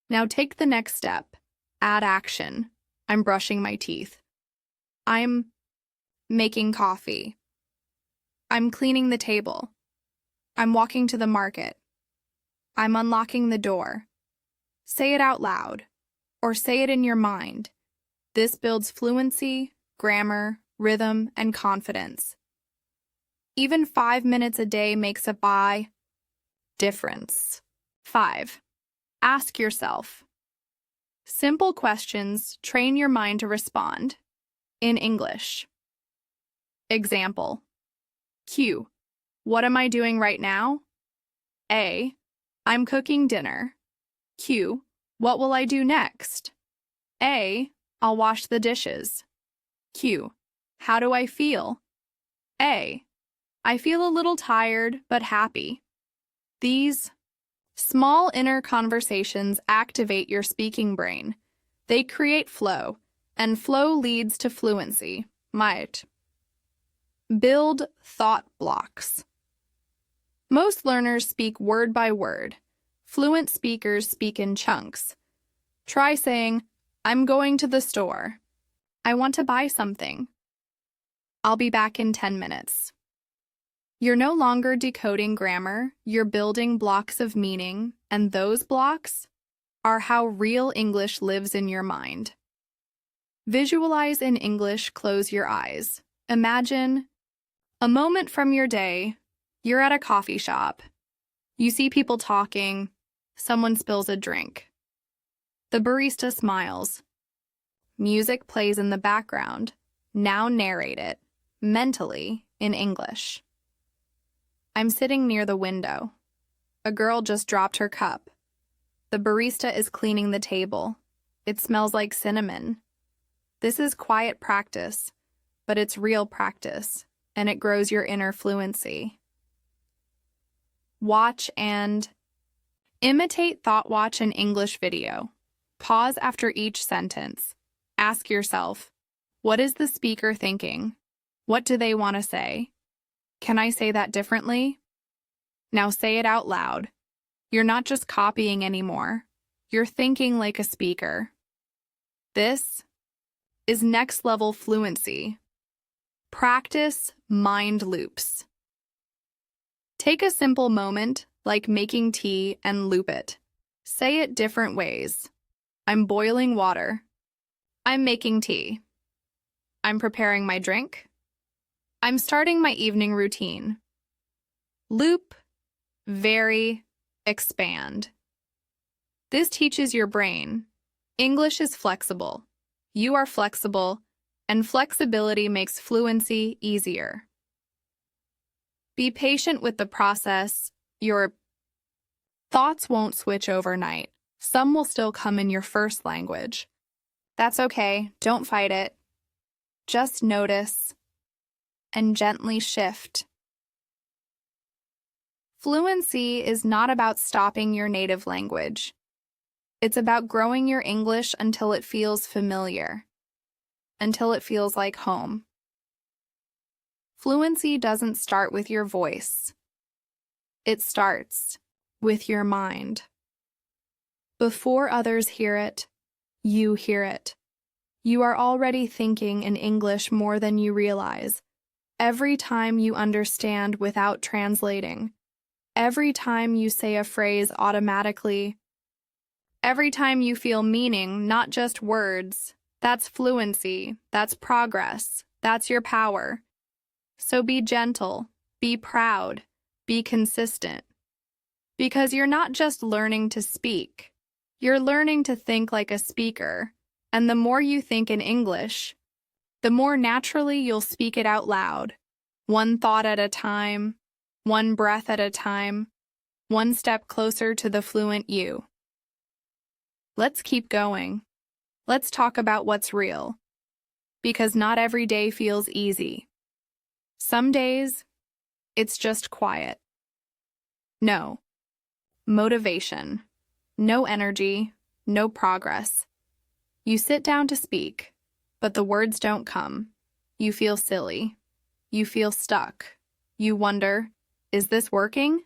Now take the next step. Add action. I'm brushing my teeth. I'm making coffee. I'm cleaning the table. I'm walking to the market. I'm unlocking the door. Say it out loud, or say it in your mind. This builds fluency, grammar, rhythm, and confidence. Even 5 minutes a day makes a big difference. 5. Ask yourself. Simple questions train your mind to respond. In English. Example. Q. What am I doing right now? A. I'm cooking dinner. Q. What will I do next? A. I'll wash the dishes. Q. How do I feel? A. I feel a little tired but happy. These small inner conversations activate your speaking brain. They create flow, and flow leads to fluency. Might. Build thought blocks. Most learners speak word by word. Fluent speakers speak in chunks. Try saying, I'm going to the store. I want to buy something. I'll be back in 10 minutes. You're no longer decoding grammar, you're building blocks of meaning, and those blocks are how real English lives in your mind. Visualize in English, close your eyes. Imagine a moment from your day, you're at a coffee shop. You see people talking, someone spills a drink. The barista smiles. Music plays in the background. Now narrate it, mentally, in English. I'm sitting near the window. A girl just dropped her cup. The barista is cleaning the table. It smells like cinnamon. This is quiet practice, but it's real practice, and it grows your inner fluency. Watch and imitate thought watch an English video. Pause after each sentence. Ask yourself, what is the speaker thinking? What do they want to say? Can I say that differently? Now say it out loud. You're not just copying anymore. You're thinking like a speaker. This is next level fluency. Practice mind loops. Take a simple moment, like making tea, and loop it. Say it different ways. I'm boiling water. I'm making tea. I'm preparing my drink. I'm starting my evening routine. Loop, vary, expand. This teaches your brain. English is flexible. You are flexible, and flexibility makes fluency easier. Be patient with the process. Your thoughts won't switch overnight. Some will still come in your first language. That's okay. Don't fight it. Just notice and gently shift. Fluency is not about stopping your native language. It's about growing your English until it feels familiar, until it feels like home. Fluency doesn't start with your voice. It starts with your mind. Before others hear it, you hear it. You are already thinking in English more than you realize. Every time you understand without translating. Every time you say a phrase automatically. Every time you feel meaning, not just words. That's fluency. That's progress. That's your power. So be gentle. Be proud. Be consistent. Because you're not just learning to speak. You're learning to think like a speaker. And the more you think in English, the more naturally you'll speak it out loud. One thought at a time, one breath at a time, one step closer to the fluent you. Let's keep going. Let's talk about what's real. Because not every day feels easy. Some days, it's just quiet. No motivation, no energy, no progress. You sit down to speak, but the words don't come. You feel silly. You feel stuck. You wonder, is this working?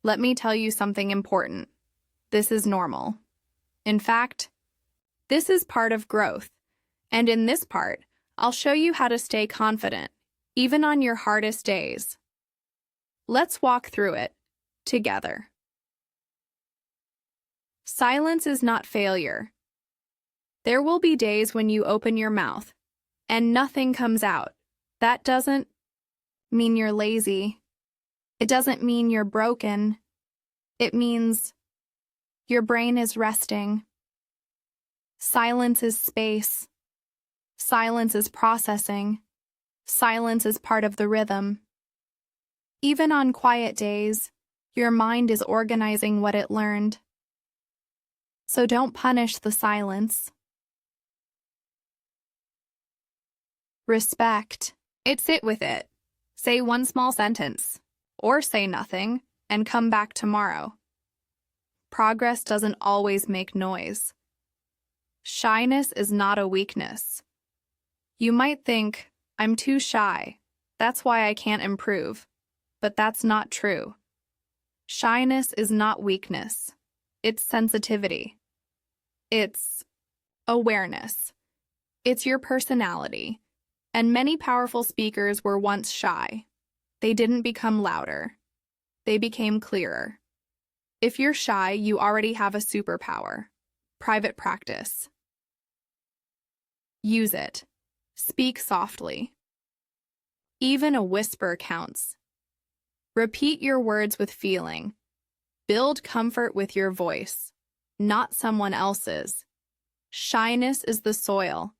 Let me tell you something important. This is normal. In fact, this is part of growth. And in this part, I'll show you how to stay confident, even on your hardest days. Let's walk through it together. Silence is not failure. There will be days when you open your mouth and nothing comes out. That doesn't mean you're lazy. It doesn't mean you're broken. It means your brain is resting. Silence is space. Silence is processing. Silence is part of the rhythm. Even on quiet days, your mind is organizing what it learned. So don't punish the silence. Respect. Sit with it. Say one small sentence, or say nothing, and come back tomorrow. Progress doesn't always make noise. Shyness is not a weakness. You might think, I'm too shy. That's why I can't improve. But that's not true. Shyness is not weakness. It's sensitivity. It's awareness. It's your personality. And many powerful speakers were once shy. They didn't become louder. They became clearer. If you're shy, you already have a superpower. Private practice. Use it. Speak softly. Even a whisper counts. Repeat your words with feeling. Build comfort with your voice, not someone else's. Shyness is the soil.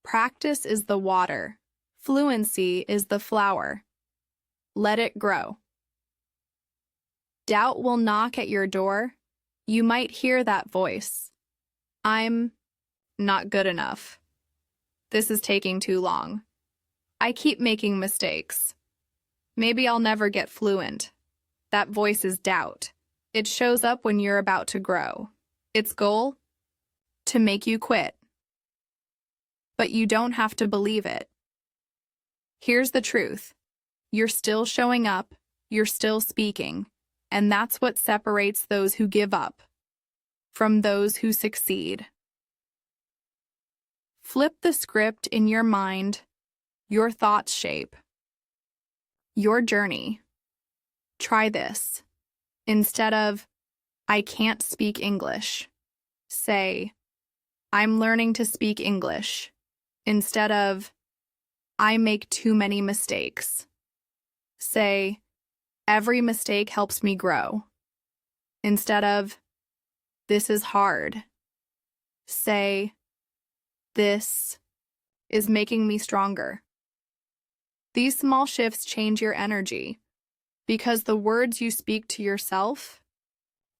Practice is the water. Fluency is the flower. Let it grow. Doubt will knock at your door. You might hear that voice. I'm not good enough. This is taking too long. I keep making mistakes. Maybe I'll never get fluent. That voice is doubt. It shows up when you're about to grow. Its goal? To make you quit. But you don't have to believe it. Here's the truth. You're still showing up, you're still speaking, and that's what separates those who give up from those who succeed. Flip the script in your mind. Your thoughts shape your journey. Try this. Instead of, I can't speak English, say, I'm learning to speak English. Instead of, I make too many mistakes, say, every mistake helps me grow. Instead of, this is hard, say, this is making me stronger. These small shifts change your energy because the words you speak to yourself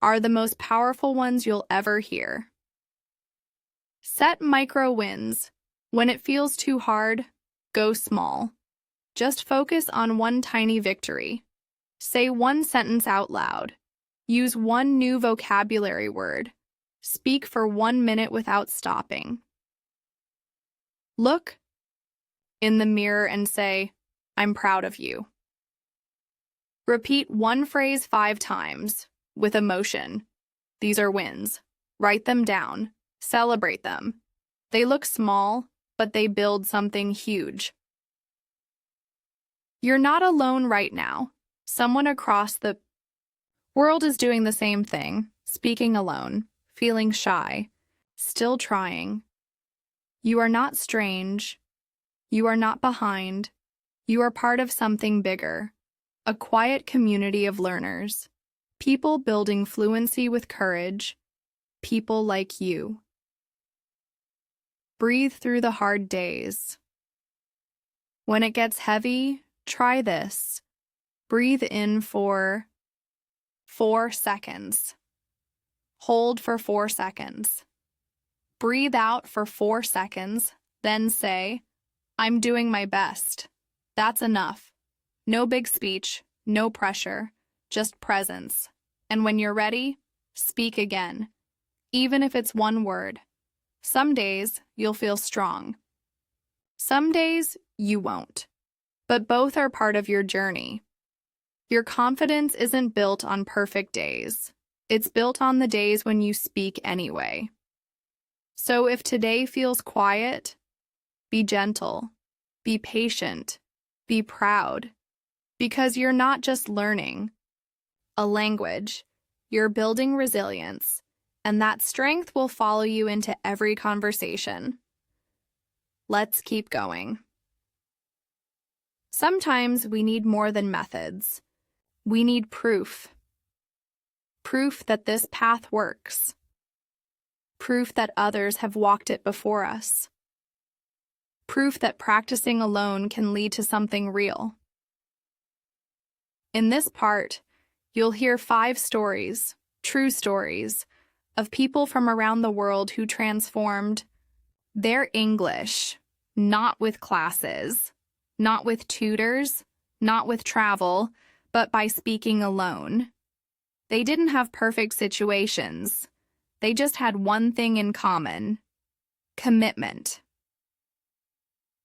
are the most powerful ones you'll ever hear. Set micro wins. When it feels too hard, go small. Just focus on one tiny victory. Say one sentence out loud. Use one new vocabulary word. Speak for 1 minute without stopping. Look in the mirror and say, "I'm proud of you." Repeat one phrase 5 times with emotion. These are wins. Write them down. Celebrate them. They look small, but they build something huge. You're not alone right now. Someone across the world is doing the same thing, speaking alone, feeling shy, still trying. You are not strange. You are not behind. You are part of something bigger, a quiet community of learners, people building fluency with courage, people like you. Breathe through the hard days. When it gets heavy, try this. Breathe in for 4 seconds. Hold for 4 seconds. Breathe out for 4 seconds, then say, "I'm doing my best." That's enough. No big speech, no pressure, just presence. And when you're ready, speak again, even if it's one word. Some days you'll feel strong. Some days you won't. But both are part of your journey. Your confidence isn't built on perfect days. It's built on the days when you speak anyway. So if today feels quiet, be gentle, be patient, be proud, because you're not just learning a language, you're building resilience, and that strength will follow you into every conversation. Let's keep going. Sometimes we need more than methods. We need proof. Proof that this path works. Proof that others have walked it before us. Proof that practicing alone can lead to something real. In this part, you'll hear 5 stories, true stories, of people from around the world who transformed their English, not with classes, not with tutors, not with travel, but by speaking alone. They didn't have perfect situations. They just had one thing in common: commitment.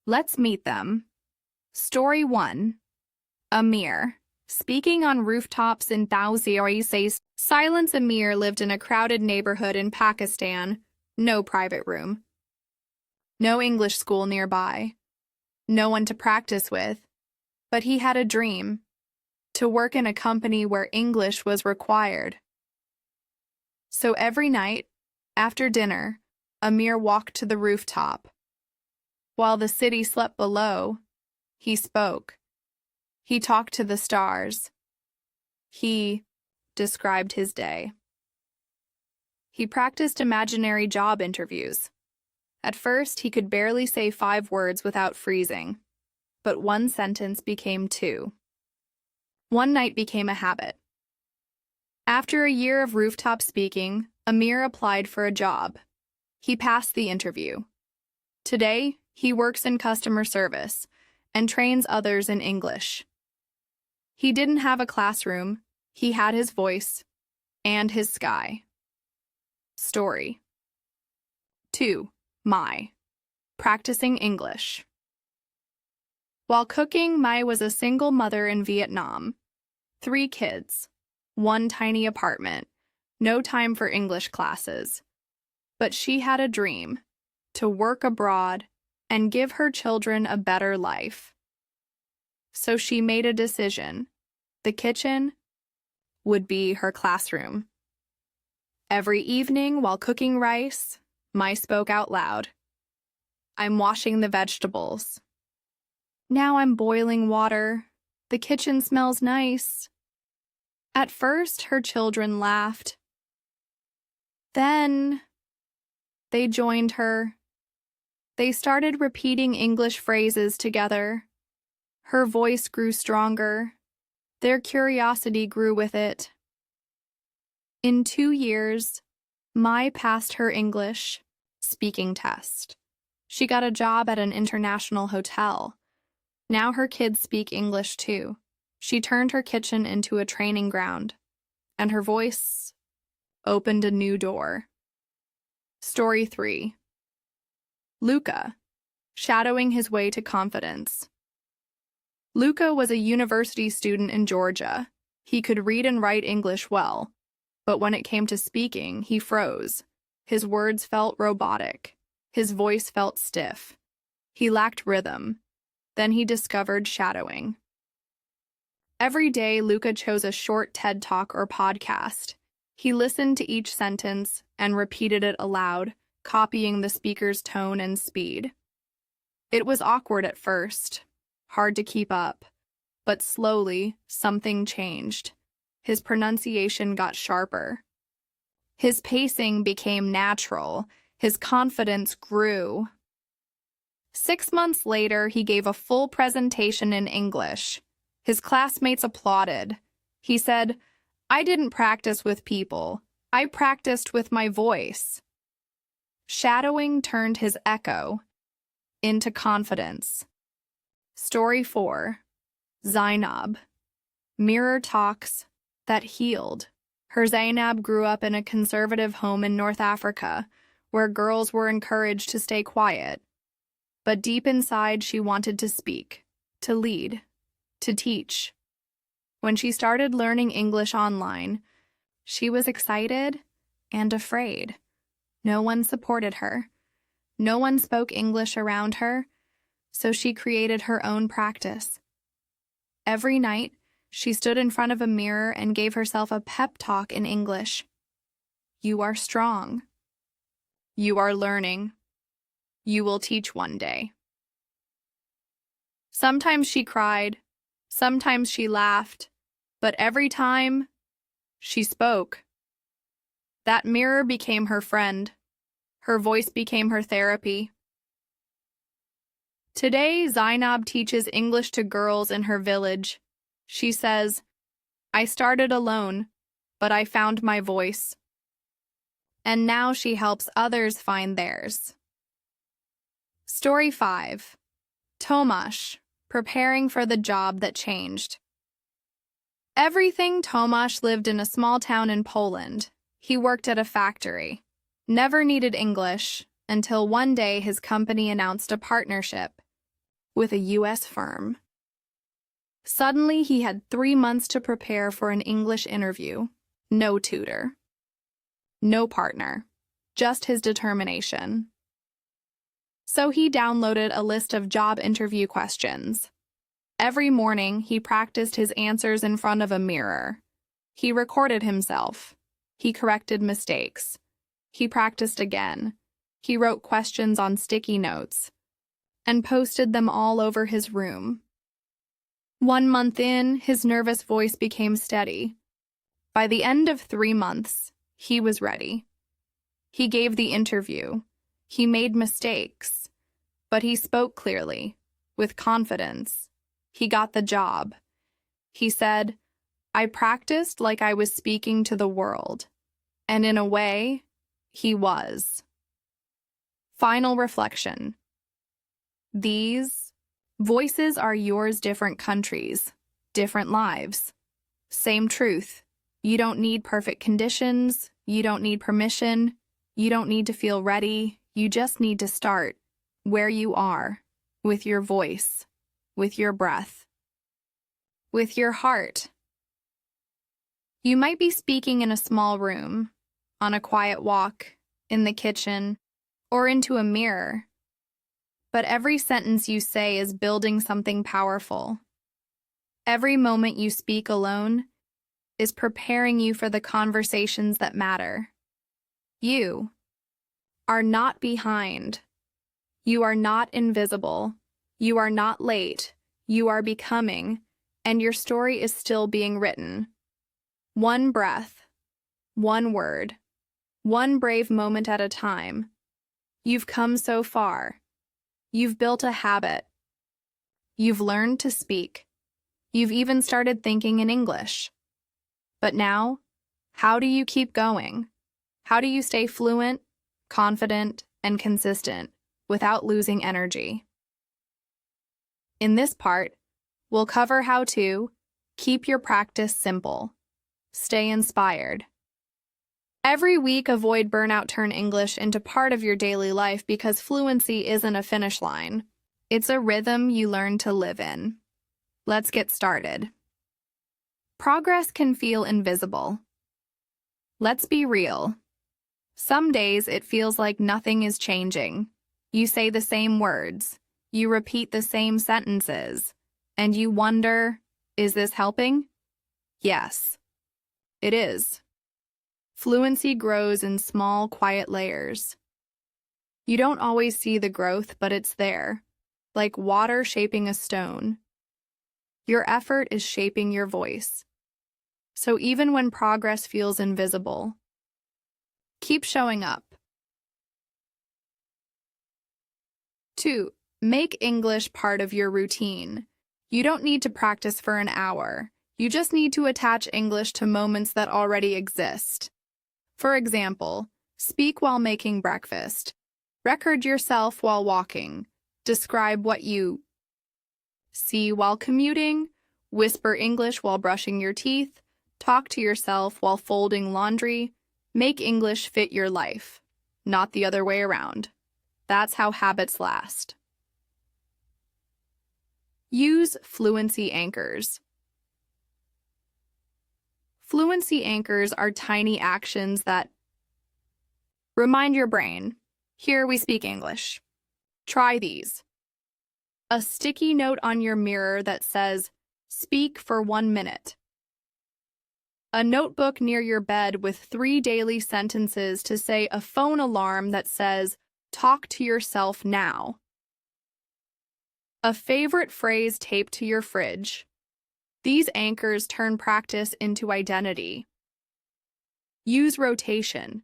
Let's meet them. Story 1. Amir. Speaking on rooftops in Thousiri says, Silence Amir lived in a crowded neighborhood in Pakistan. No private room. No English school nearby. No one to practice with. But he had a dream: to work in a company where English was required. So every night, after dinner, Amir walked to the rooftop. While the city slept below, he spoke. He talked to the stars. He described his day. He practiced imaginary job interviews. At first, he could barely say 5 words without freezing, but one sentence became 2. One night became a habit. After a year of rooftop speaking, Amir applied for a job. He passed the interview. Today, he works in customer service and trains others in English. He didn't have a classroom. He had his voice and his sky. Story 2. Mai. Practicing English. While cooking, Mai was a single mother in Vietnam. 3 kids, 1 tiny apartment, no time for English classes. But she had a dream: to work abroad and give her children a better life. So she made a decision. The kitchen would be her classroom. Every evening while cooking rice, Mai spoke out loud. I'm washing the vegetables. Now I'm boiling water. The kitchen smells nice. At first, her children laughed. Then they joined her. They started repeating English phrases together. Her voice grew stronger. Their curiosity grew with it. In 2 years, Mai passed her English speaking test. She got a job at an international hotel. Now her kids speak English too. She turned her kitchen into a training ground, and her voice opened a new door. Story 3. Luca, shadowing his way to confidence. Luca was a university student in Georgia. He could read and write English well, but when it came to speaking, he froze. His words felt robotic. His voice felt stiff. He lacked rhythm. Then he discovered shadowing. Every day, Luca chose a short TED Talk or podcast. He listened to each sentence and repeated it aloud, copying the speaker's tone and speed. It was awkward at first, hard to keep up, but slowly, something changed. His pronunciation got sharper. His pacing became natural. His confidence grew. 6 months later, he gave a full presentation in English. His classmates applauded. He said, "I didn't practice with people. I practiced with my voice." Shadowing turned his echo into confidence. Story 4. Zainab. Mirror talks that healed. Her Zainab grew up in a conservative home in North Africa, where girls were encouraged to stay quiet. But deep inside, she wanted to speak, to lead, to teach. When she started learning English online, she was excited and afraid. No one supported her. No one spoke English around her, so she created her own practice. Every night, she stood in front of a mirror and gave herself a pep talk in English. "You are strong. You are learning. You will teach one day." Sometimes she cried, sometimes she laughed, but every time she spoke. That mirror became her friend. Her voice became her therapy. Today, Zainab teaches English to girls in her village. She says, "I started alone, but I found my voice." And now she helps others find theirs. Story 5. Tomasz, preparing for the job that changed. Tomasz lived in a small town in Poland. He worked at a factory. Never needed English until one day his company announced a partnership with a U.S. firm. Suddenly, he had 3 months to prepare for an English interview. No tutor. No partner. Just his determination. So he downloaded a list of job interview questions. Every morning, he practiced his answers in front of a mirror. He recorded himself. He corrected mistakes. He practiced again. He wrote questions on sticky notes and posted them all over his room. 1 month in, his nervous voice became steady. By the end of 3 months, he was ready. He gave the interview. He made mistakes, but he spoke clearly, with confidence. He got the job. He said, "I practiced like I was speaking to the world." And in a way, he was. Final reflection. These voices are yours, different countries, different lives. Same truth. You don't need perfect conditions. You don't need permission. You don't need to feel ready. You just need to start where you are, with your voice, with your breath, with your heart. You might be speaking in a small room, on a quiet walk, in the kitchen, or into a mirror. But every sentence you say is building something powerful. Every moment you speak alone is preparing you for the conversations that matter. You are not behind. You are not invisible. You are not late. You are becoming, and your story is still being written. One breath, one word, one brave moment at a time. You've come so far. You've built a habit. You've learned to speak. You've even started thinking in English. But now, how do you keep going? How do you stay fluent, confident, and consistent without losing energy? In this part, we'll cover how to Keep your practice simple. Stay inspired. Every week, avoid burnout. Turn English into part of your daily life because fluency isn't a finish line. It's a rhythm you learn to live in. Let's get started. Progress can feel invisible. Let's be real. Some days it feels like nothing is changing. You say the same words, you repeat the same sentences, and you wonder, is this helping? Yes, it is. Fluency grows in small, quiet layers. You don't always see the growth, but it's there, like water shaping a stone. Your effort is shaping your voice. So even when progress feels invisible, keep showing up. 2. Make English part of your routine. You don't need to practice for an hour. You just need to attach English to moments that already exist. For example, speak while making breakfast. Record yourself while walking. Describe what you see while commuting. Whisper English while brushing your teeth. Talk to yourself while folding laundry. Make English fit your life, not the other way around. That's how habits last. Use fluency anchors. Fluency anchors are tiny actions that remind your brain, here we speak English. Try these. A sticky note on your mirror that says, speak for 1 minute. A notebook near your bed with 3 daily sentences to say a phone alarm that says, talk to yourself now. A favorite phrase taped to your fridge. These anchors turn practice into identity. Use rotation,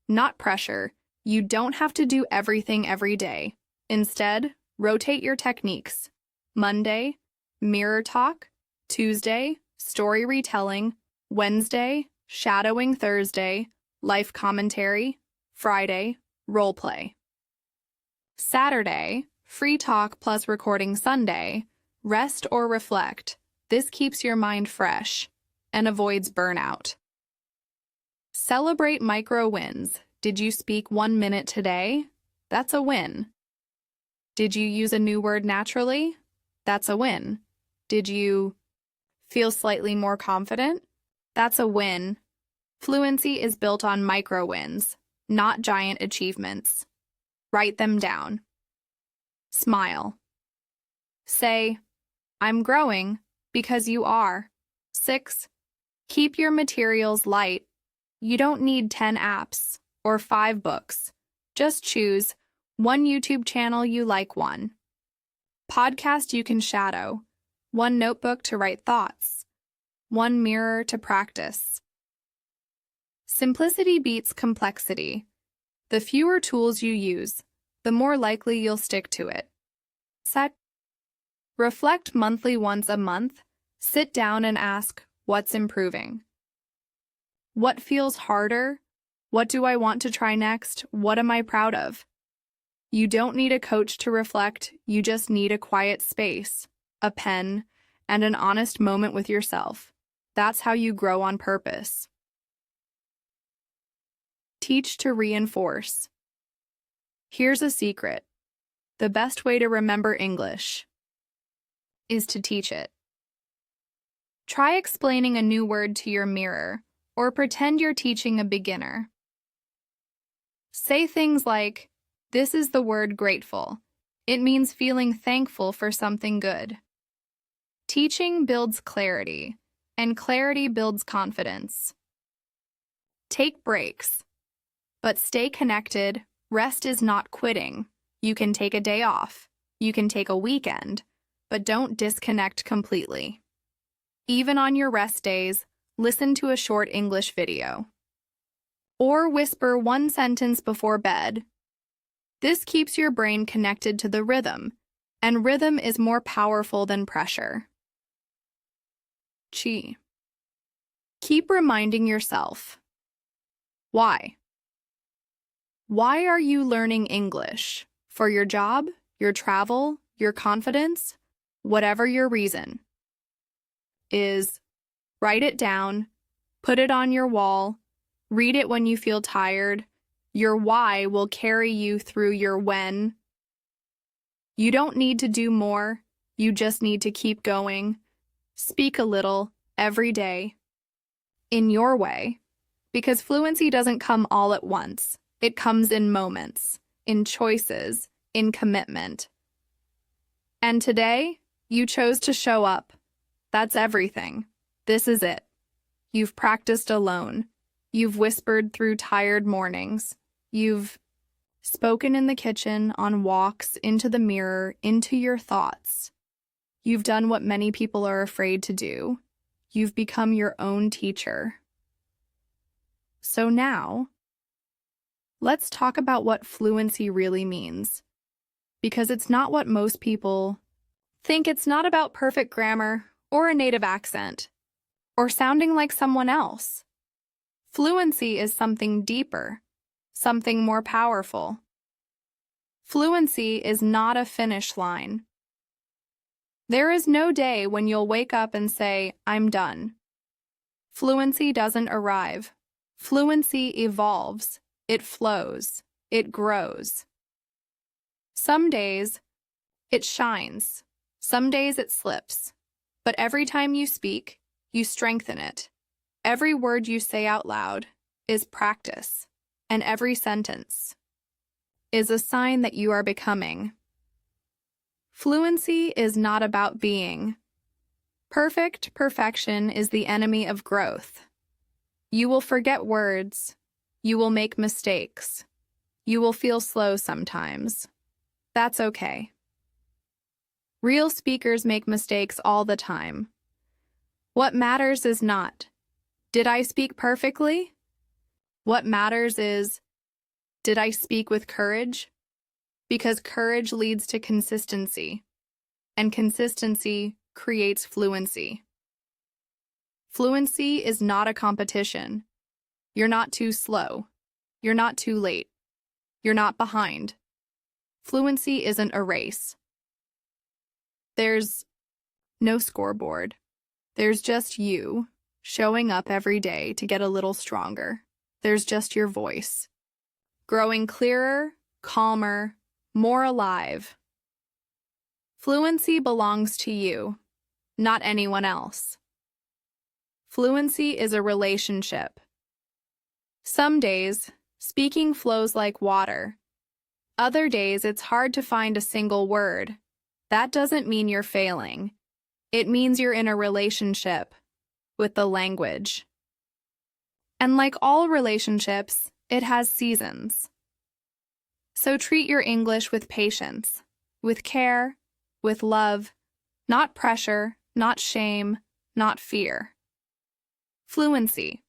not pressure. You don't have to do everything every day. Instead, rotate your techniques. Monday, mirror talk. Tuesday, story retelling. Wednesday, shadowing. Thursday, life commentary. Friday, roleplay. Saturday, free talk plus recording. Sunday, rest or reflect. This keeps your mind fresh and avoids burnout. Celebrate micro wins. Did you speak 1 minute today? That's a win. Did you use a new word naturally? That's a win. Did you feel slightly more confident? That's a win. Fluency is built on micro wins, not giant achievements. Write them down. Smile. Say, I'm growing because you are. 6. Keep your materials light. You don't need 10 apps or 5 books. Just choose 1 YouTube channel you like, 1 podcast you can shadow, 1 notebook to write thoughts, 1 mirror to practice. Simplicity beats complexity. The fewer tools you use, the more likely you'll stick to it. Set. Reflect monthly. Once a month. Sit down and ask, what's improving? What feels harder? What do I want to try next? What am I proud of? You don't need a coach to reflect. You just need a quiet space, a pen, and an honest moment with yourself. That's how you grow on purpose. Teach to reinforce. Here's a secret. The best way to remember English is to teach it. Try explaining a new word to your mirror, or pretend you're teaching a beginner. Say things like, this is the word grateful. It means feeling thankful for something good. Teaching builds clarity, and clarity builds confidence. Take breaks, but stay connected. Rest is not quitting. You can take a day off. You can take a weekend, but don't disconnect completely. Even on your rest days, listen to a short English video. Or whisper 1 sentence before bed. This keeps your brain connected to the rhythm, and rhythm is more powerful than pressure. Chi. Keep reminding yourself. Why? Why are you learning English? For your job, your travel, your confidence, whatever your reason. is write it down, put it on your wall, read it when you feel tired. Your why will carry you through your when. You don't need to do more, you just need to keep going. Speak a little every day in your way, because fluency doesn't come all at once. It comes in moments, in choices, in commitment. And today, you chose to show up. That's everything. This is it. You've practiced alone. You've whispered through tired mornings. You've spoken in the kitchen, on walks, into the mirror, into your thoughts. You've done what many people are afraid to do. You've become your own teacher. So now, let's talk about what fluency really means. Because it's not what most people think. It's not about perfect grammar or a native accent or sounding like someone else. Fluency is something deeper, something more powerful. Fluency is not a finish line. There is no day when you'll wake up and say, I'm done. Fluency doesn't arrive. Fluency evolves. It flows. It grows. Some days, it shines. Some days it slips. But every time you speak, you strengthen it. Every word you say out loud is practice, and every sentence is a sign that you are becoming. Fluency is not about being perfect. Perfection is the enemy of growth. You will forget words. You will make mistakes. You will feel slow sometimes. That's okay. Real speakers make mistakes all the time. What matters is not, did I speak perfectly? What matters is, did I speak with courage? Because courage leads to consistency, and consistency creates fluency. Fluency is not a competition. You're not too slow. You're not too late. You're not behind. Fluency isn't a race. There's no scoreboard. There's just you showing up every day to get a little stronger. There's just your voice, growing clearer, calmer, more alive. Fluency belongs to you, not anyone else. Fluency is a relationship. Some days, speaking flows like water. Other days, it's hard to find a single word. That doesn't mean you're failing. It means you're in a relationship with the language. And like all relationships, it has seasons. So treat your English with patience, with care, with love, not pressure, not shame, not fear. Fluency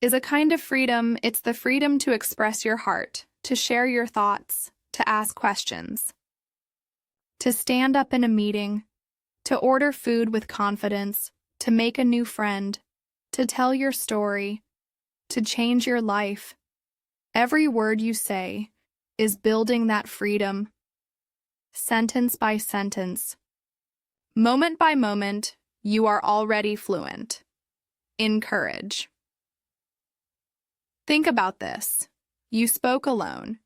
is a kind of freedom. It's the freedom to express your heart, to share your thoughts, to ask questions, to stand up in a meeting, to order food with confidence, to make a new friend, to tell your story, to change your life. Every word you say is building that freedom, sentence by sentence. Moment by moment, you are already fluent. Encourage. Think about this. You spoke alone.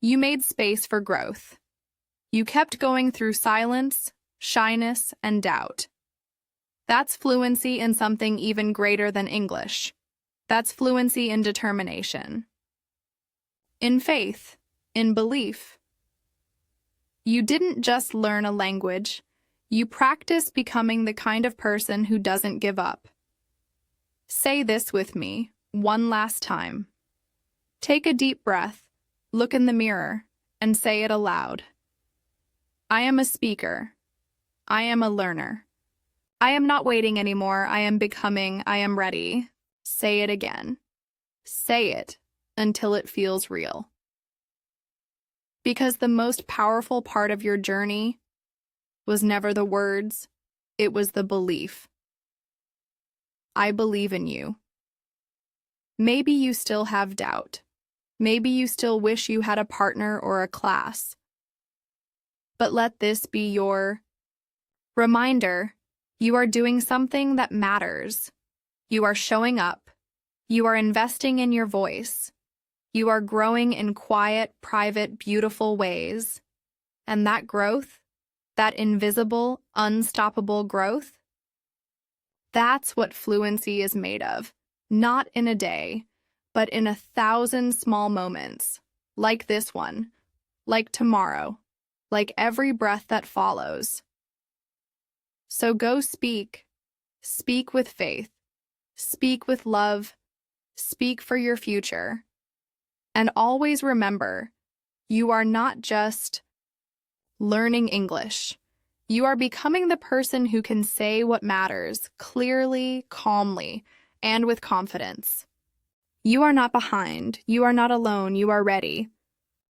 You made space for growth. You kept going through silence, shyness, and doubt. That's fluency in something even greater than English. That's fluency in determination, in faith, in belief. You didn't just learn a language. You practiced becoming the kind of person who doesn't give up. Say this with me one last time. Take a deep breath, look in the mirror, and say it aloud. I am a speaker. I am a learner. I am not waiting anymore. I am becoming. I am ready. Say it again. Say it until it feels real. Because the most powerful part of your journey was never the words, it was the belief. I believe in you. Maybe you still have doubt. Maybe you still wish you had a partner or a class. But let this be your reminder. You are doing something that matters. You are showing up. You are investing in your voice. You are growing in quiet, private, beautiful ways. And that growth, that invisible, unstoppable growth, that's what fluency is made of. Not in a day, but in 1,000 small moments, like this one, like tomorrow, like every breath that follows. So go speak. Speak with faith. Speak with love. Speak for your future. And always remember, you are not just learning English. You are becoming the person who can say what matters clearly, calmly, and with confidence. You are not behind. You are not alone. You are ready.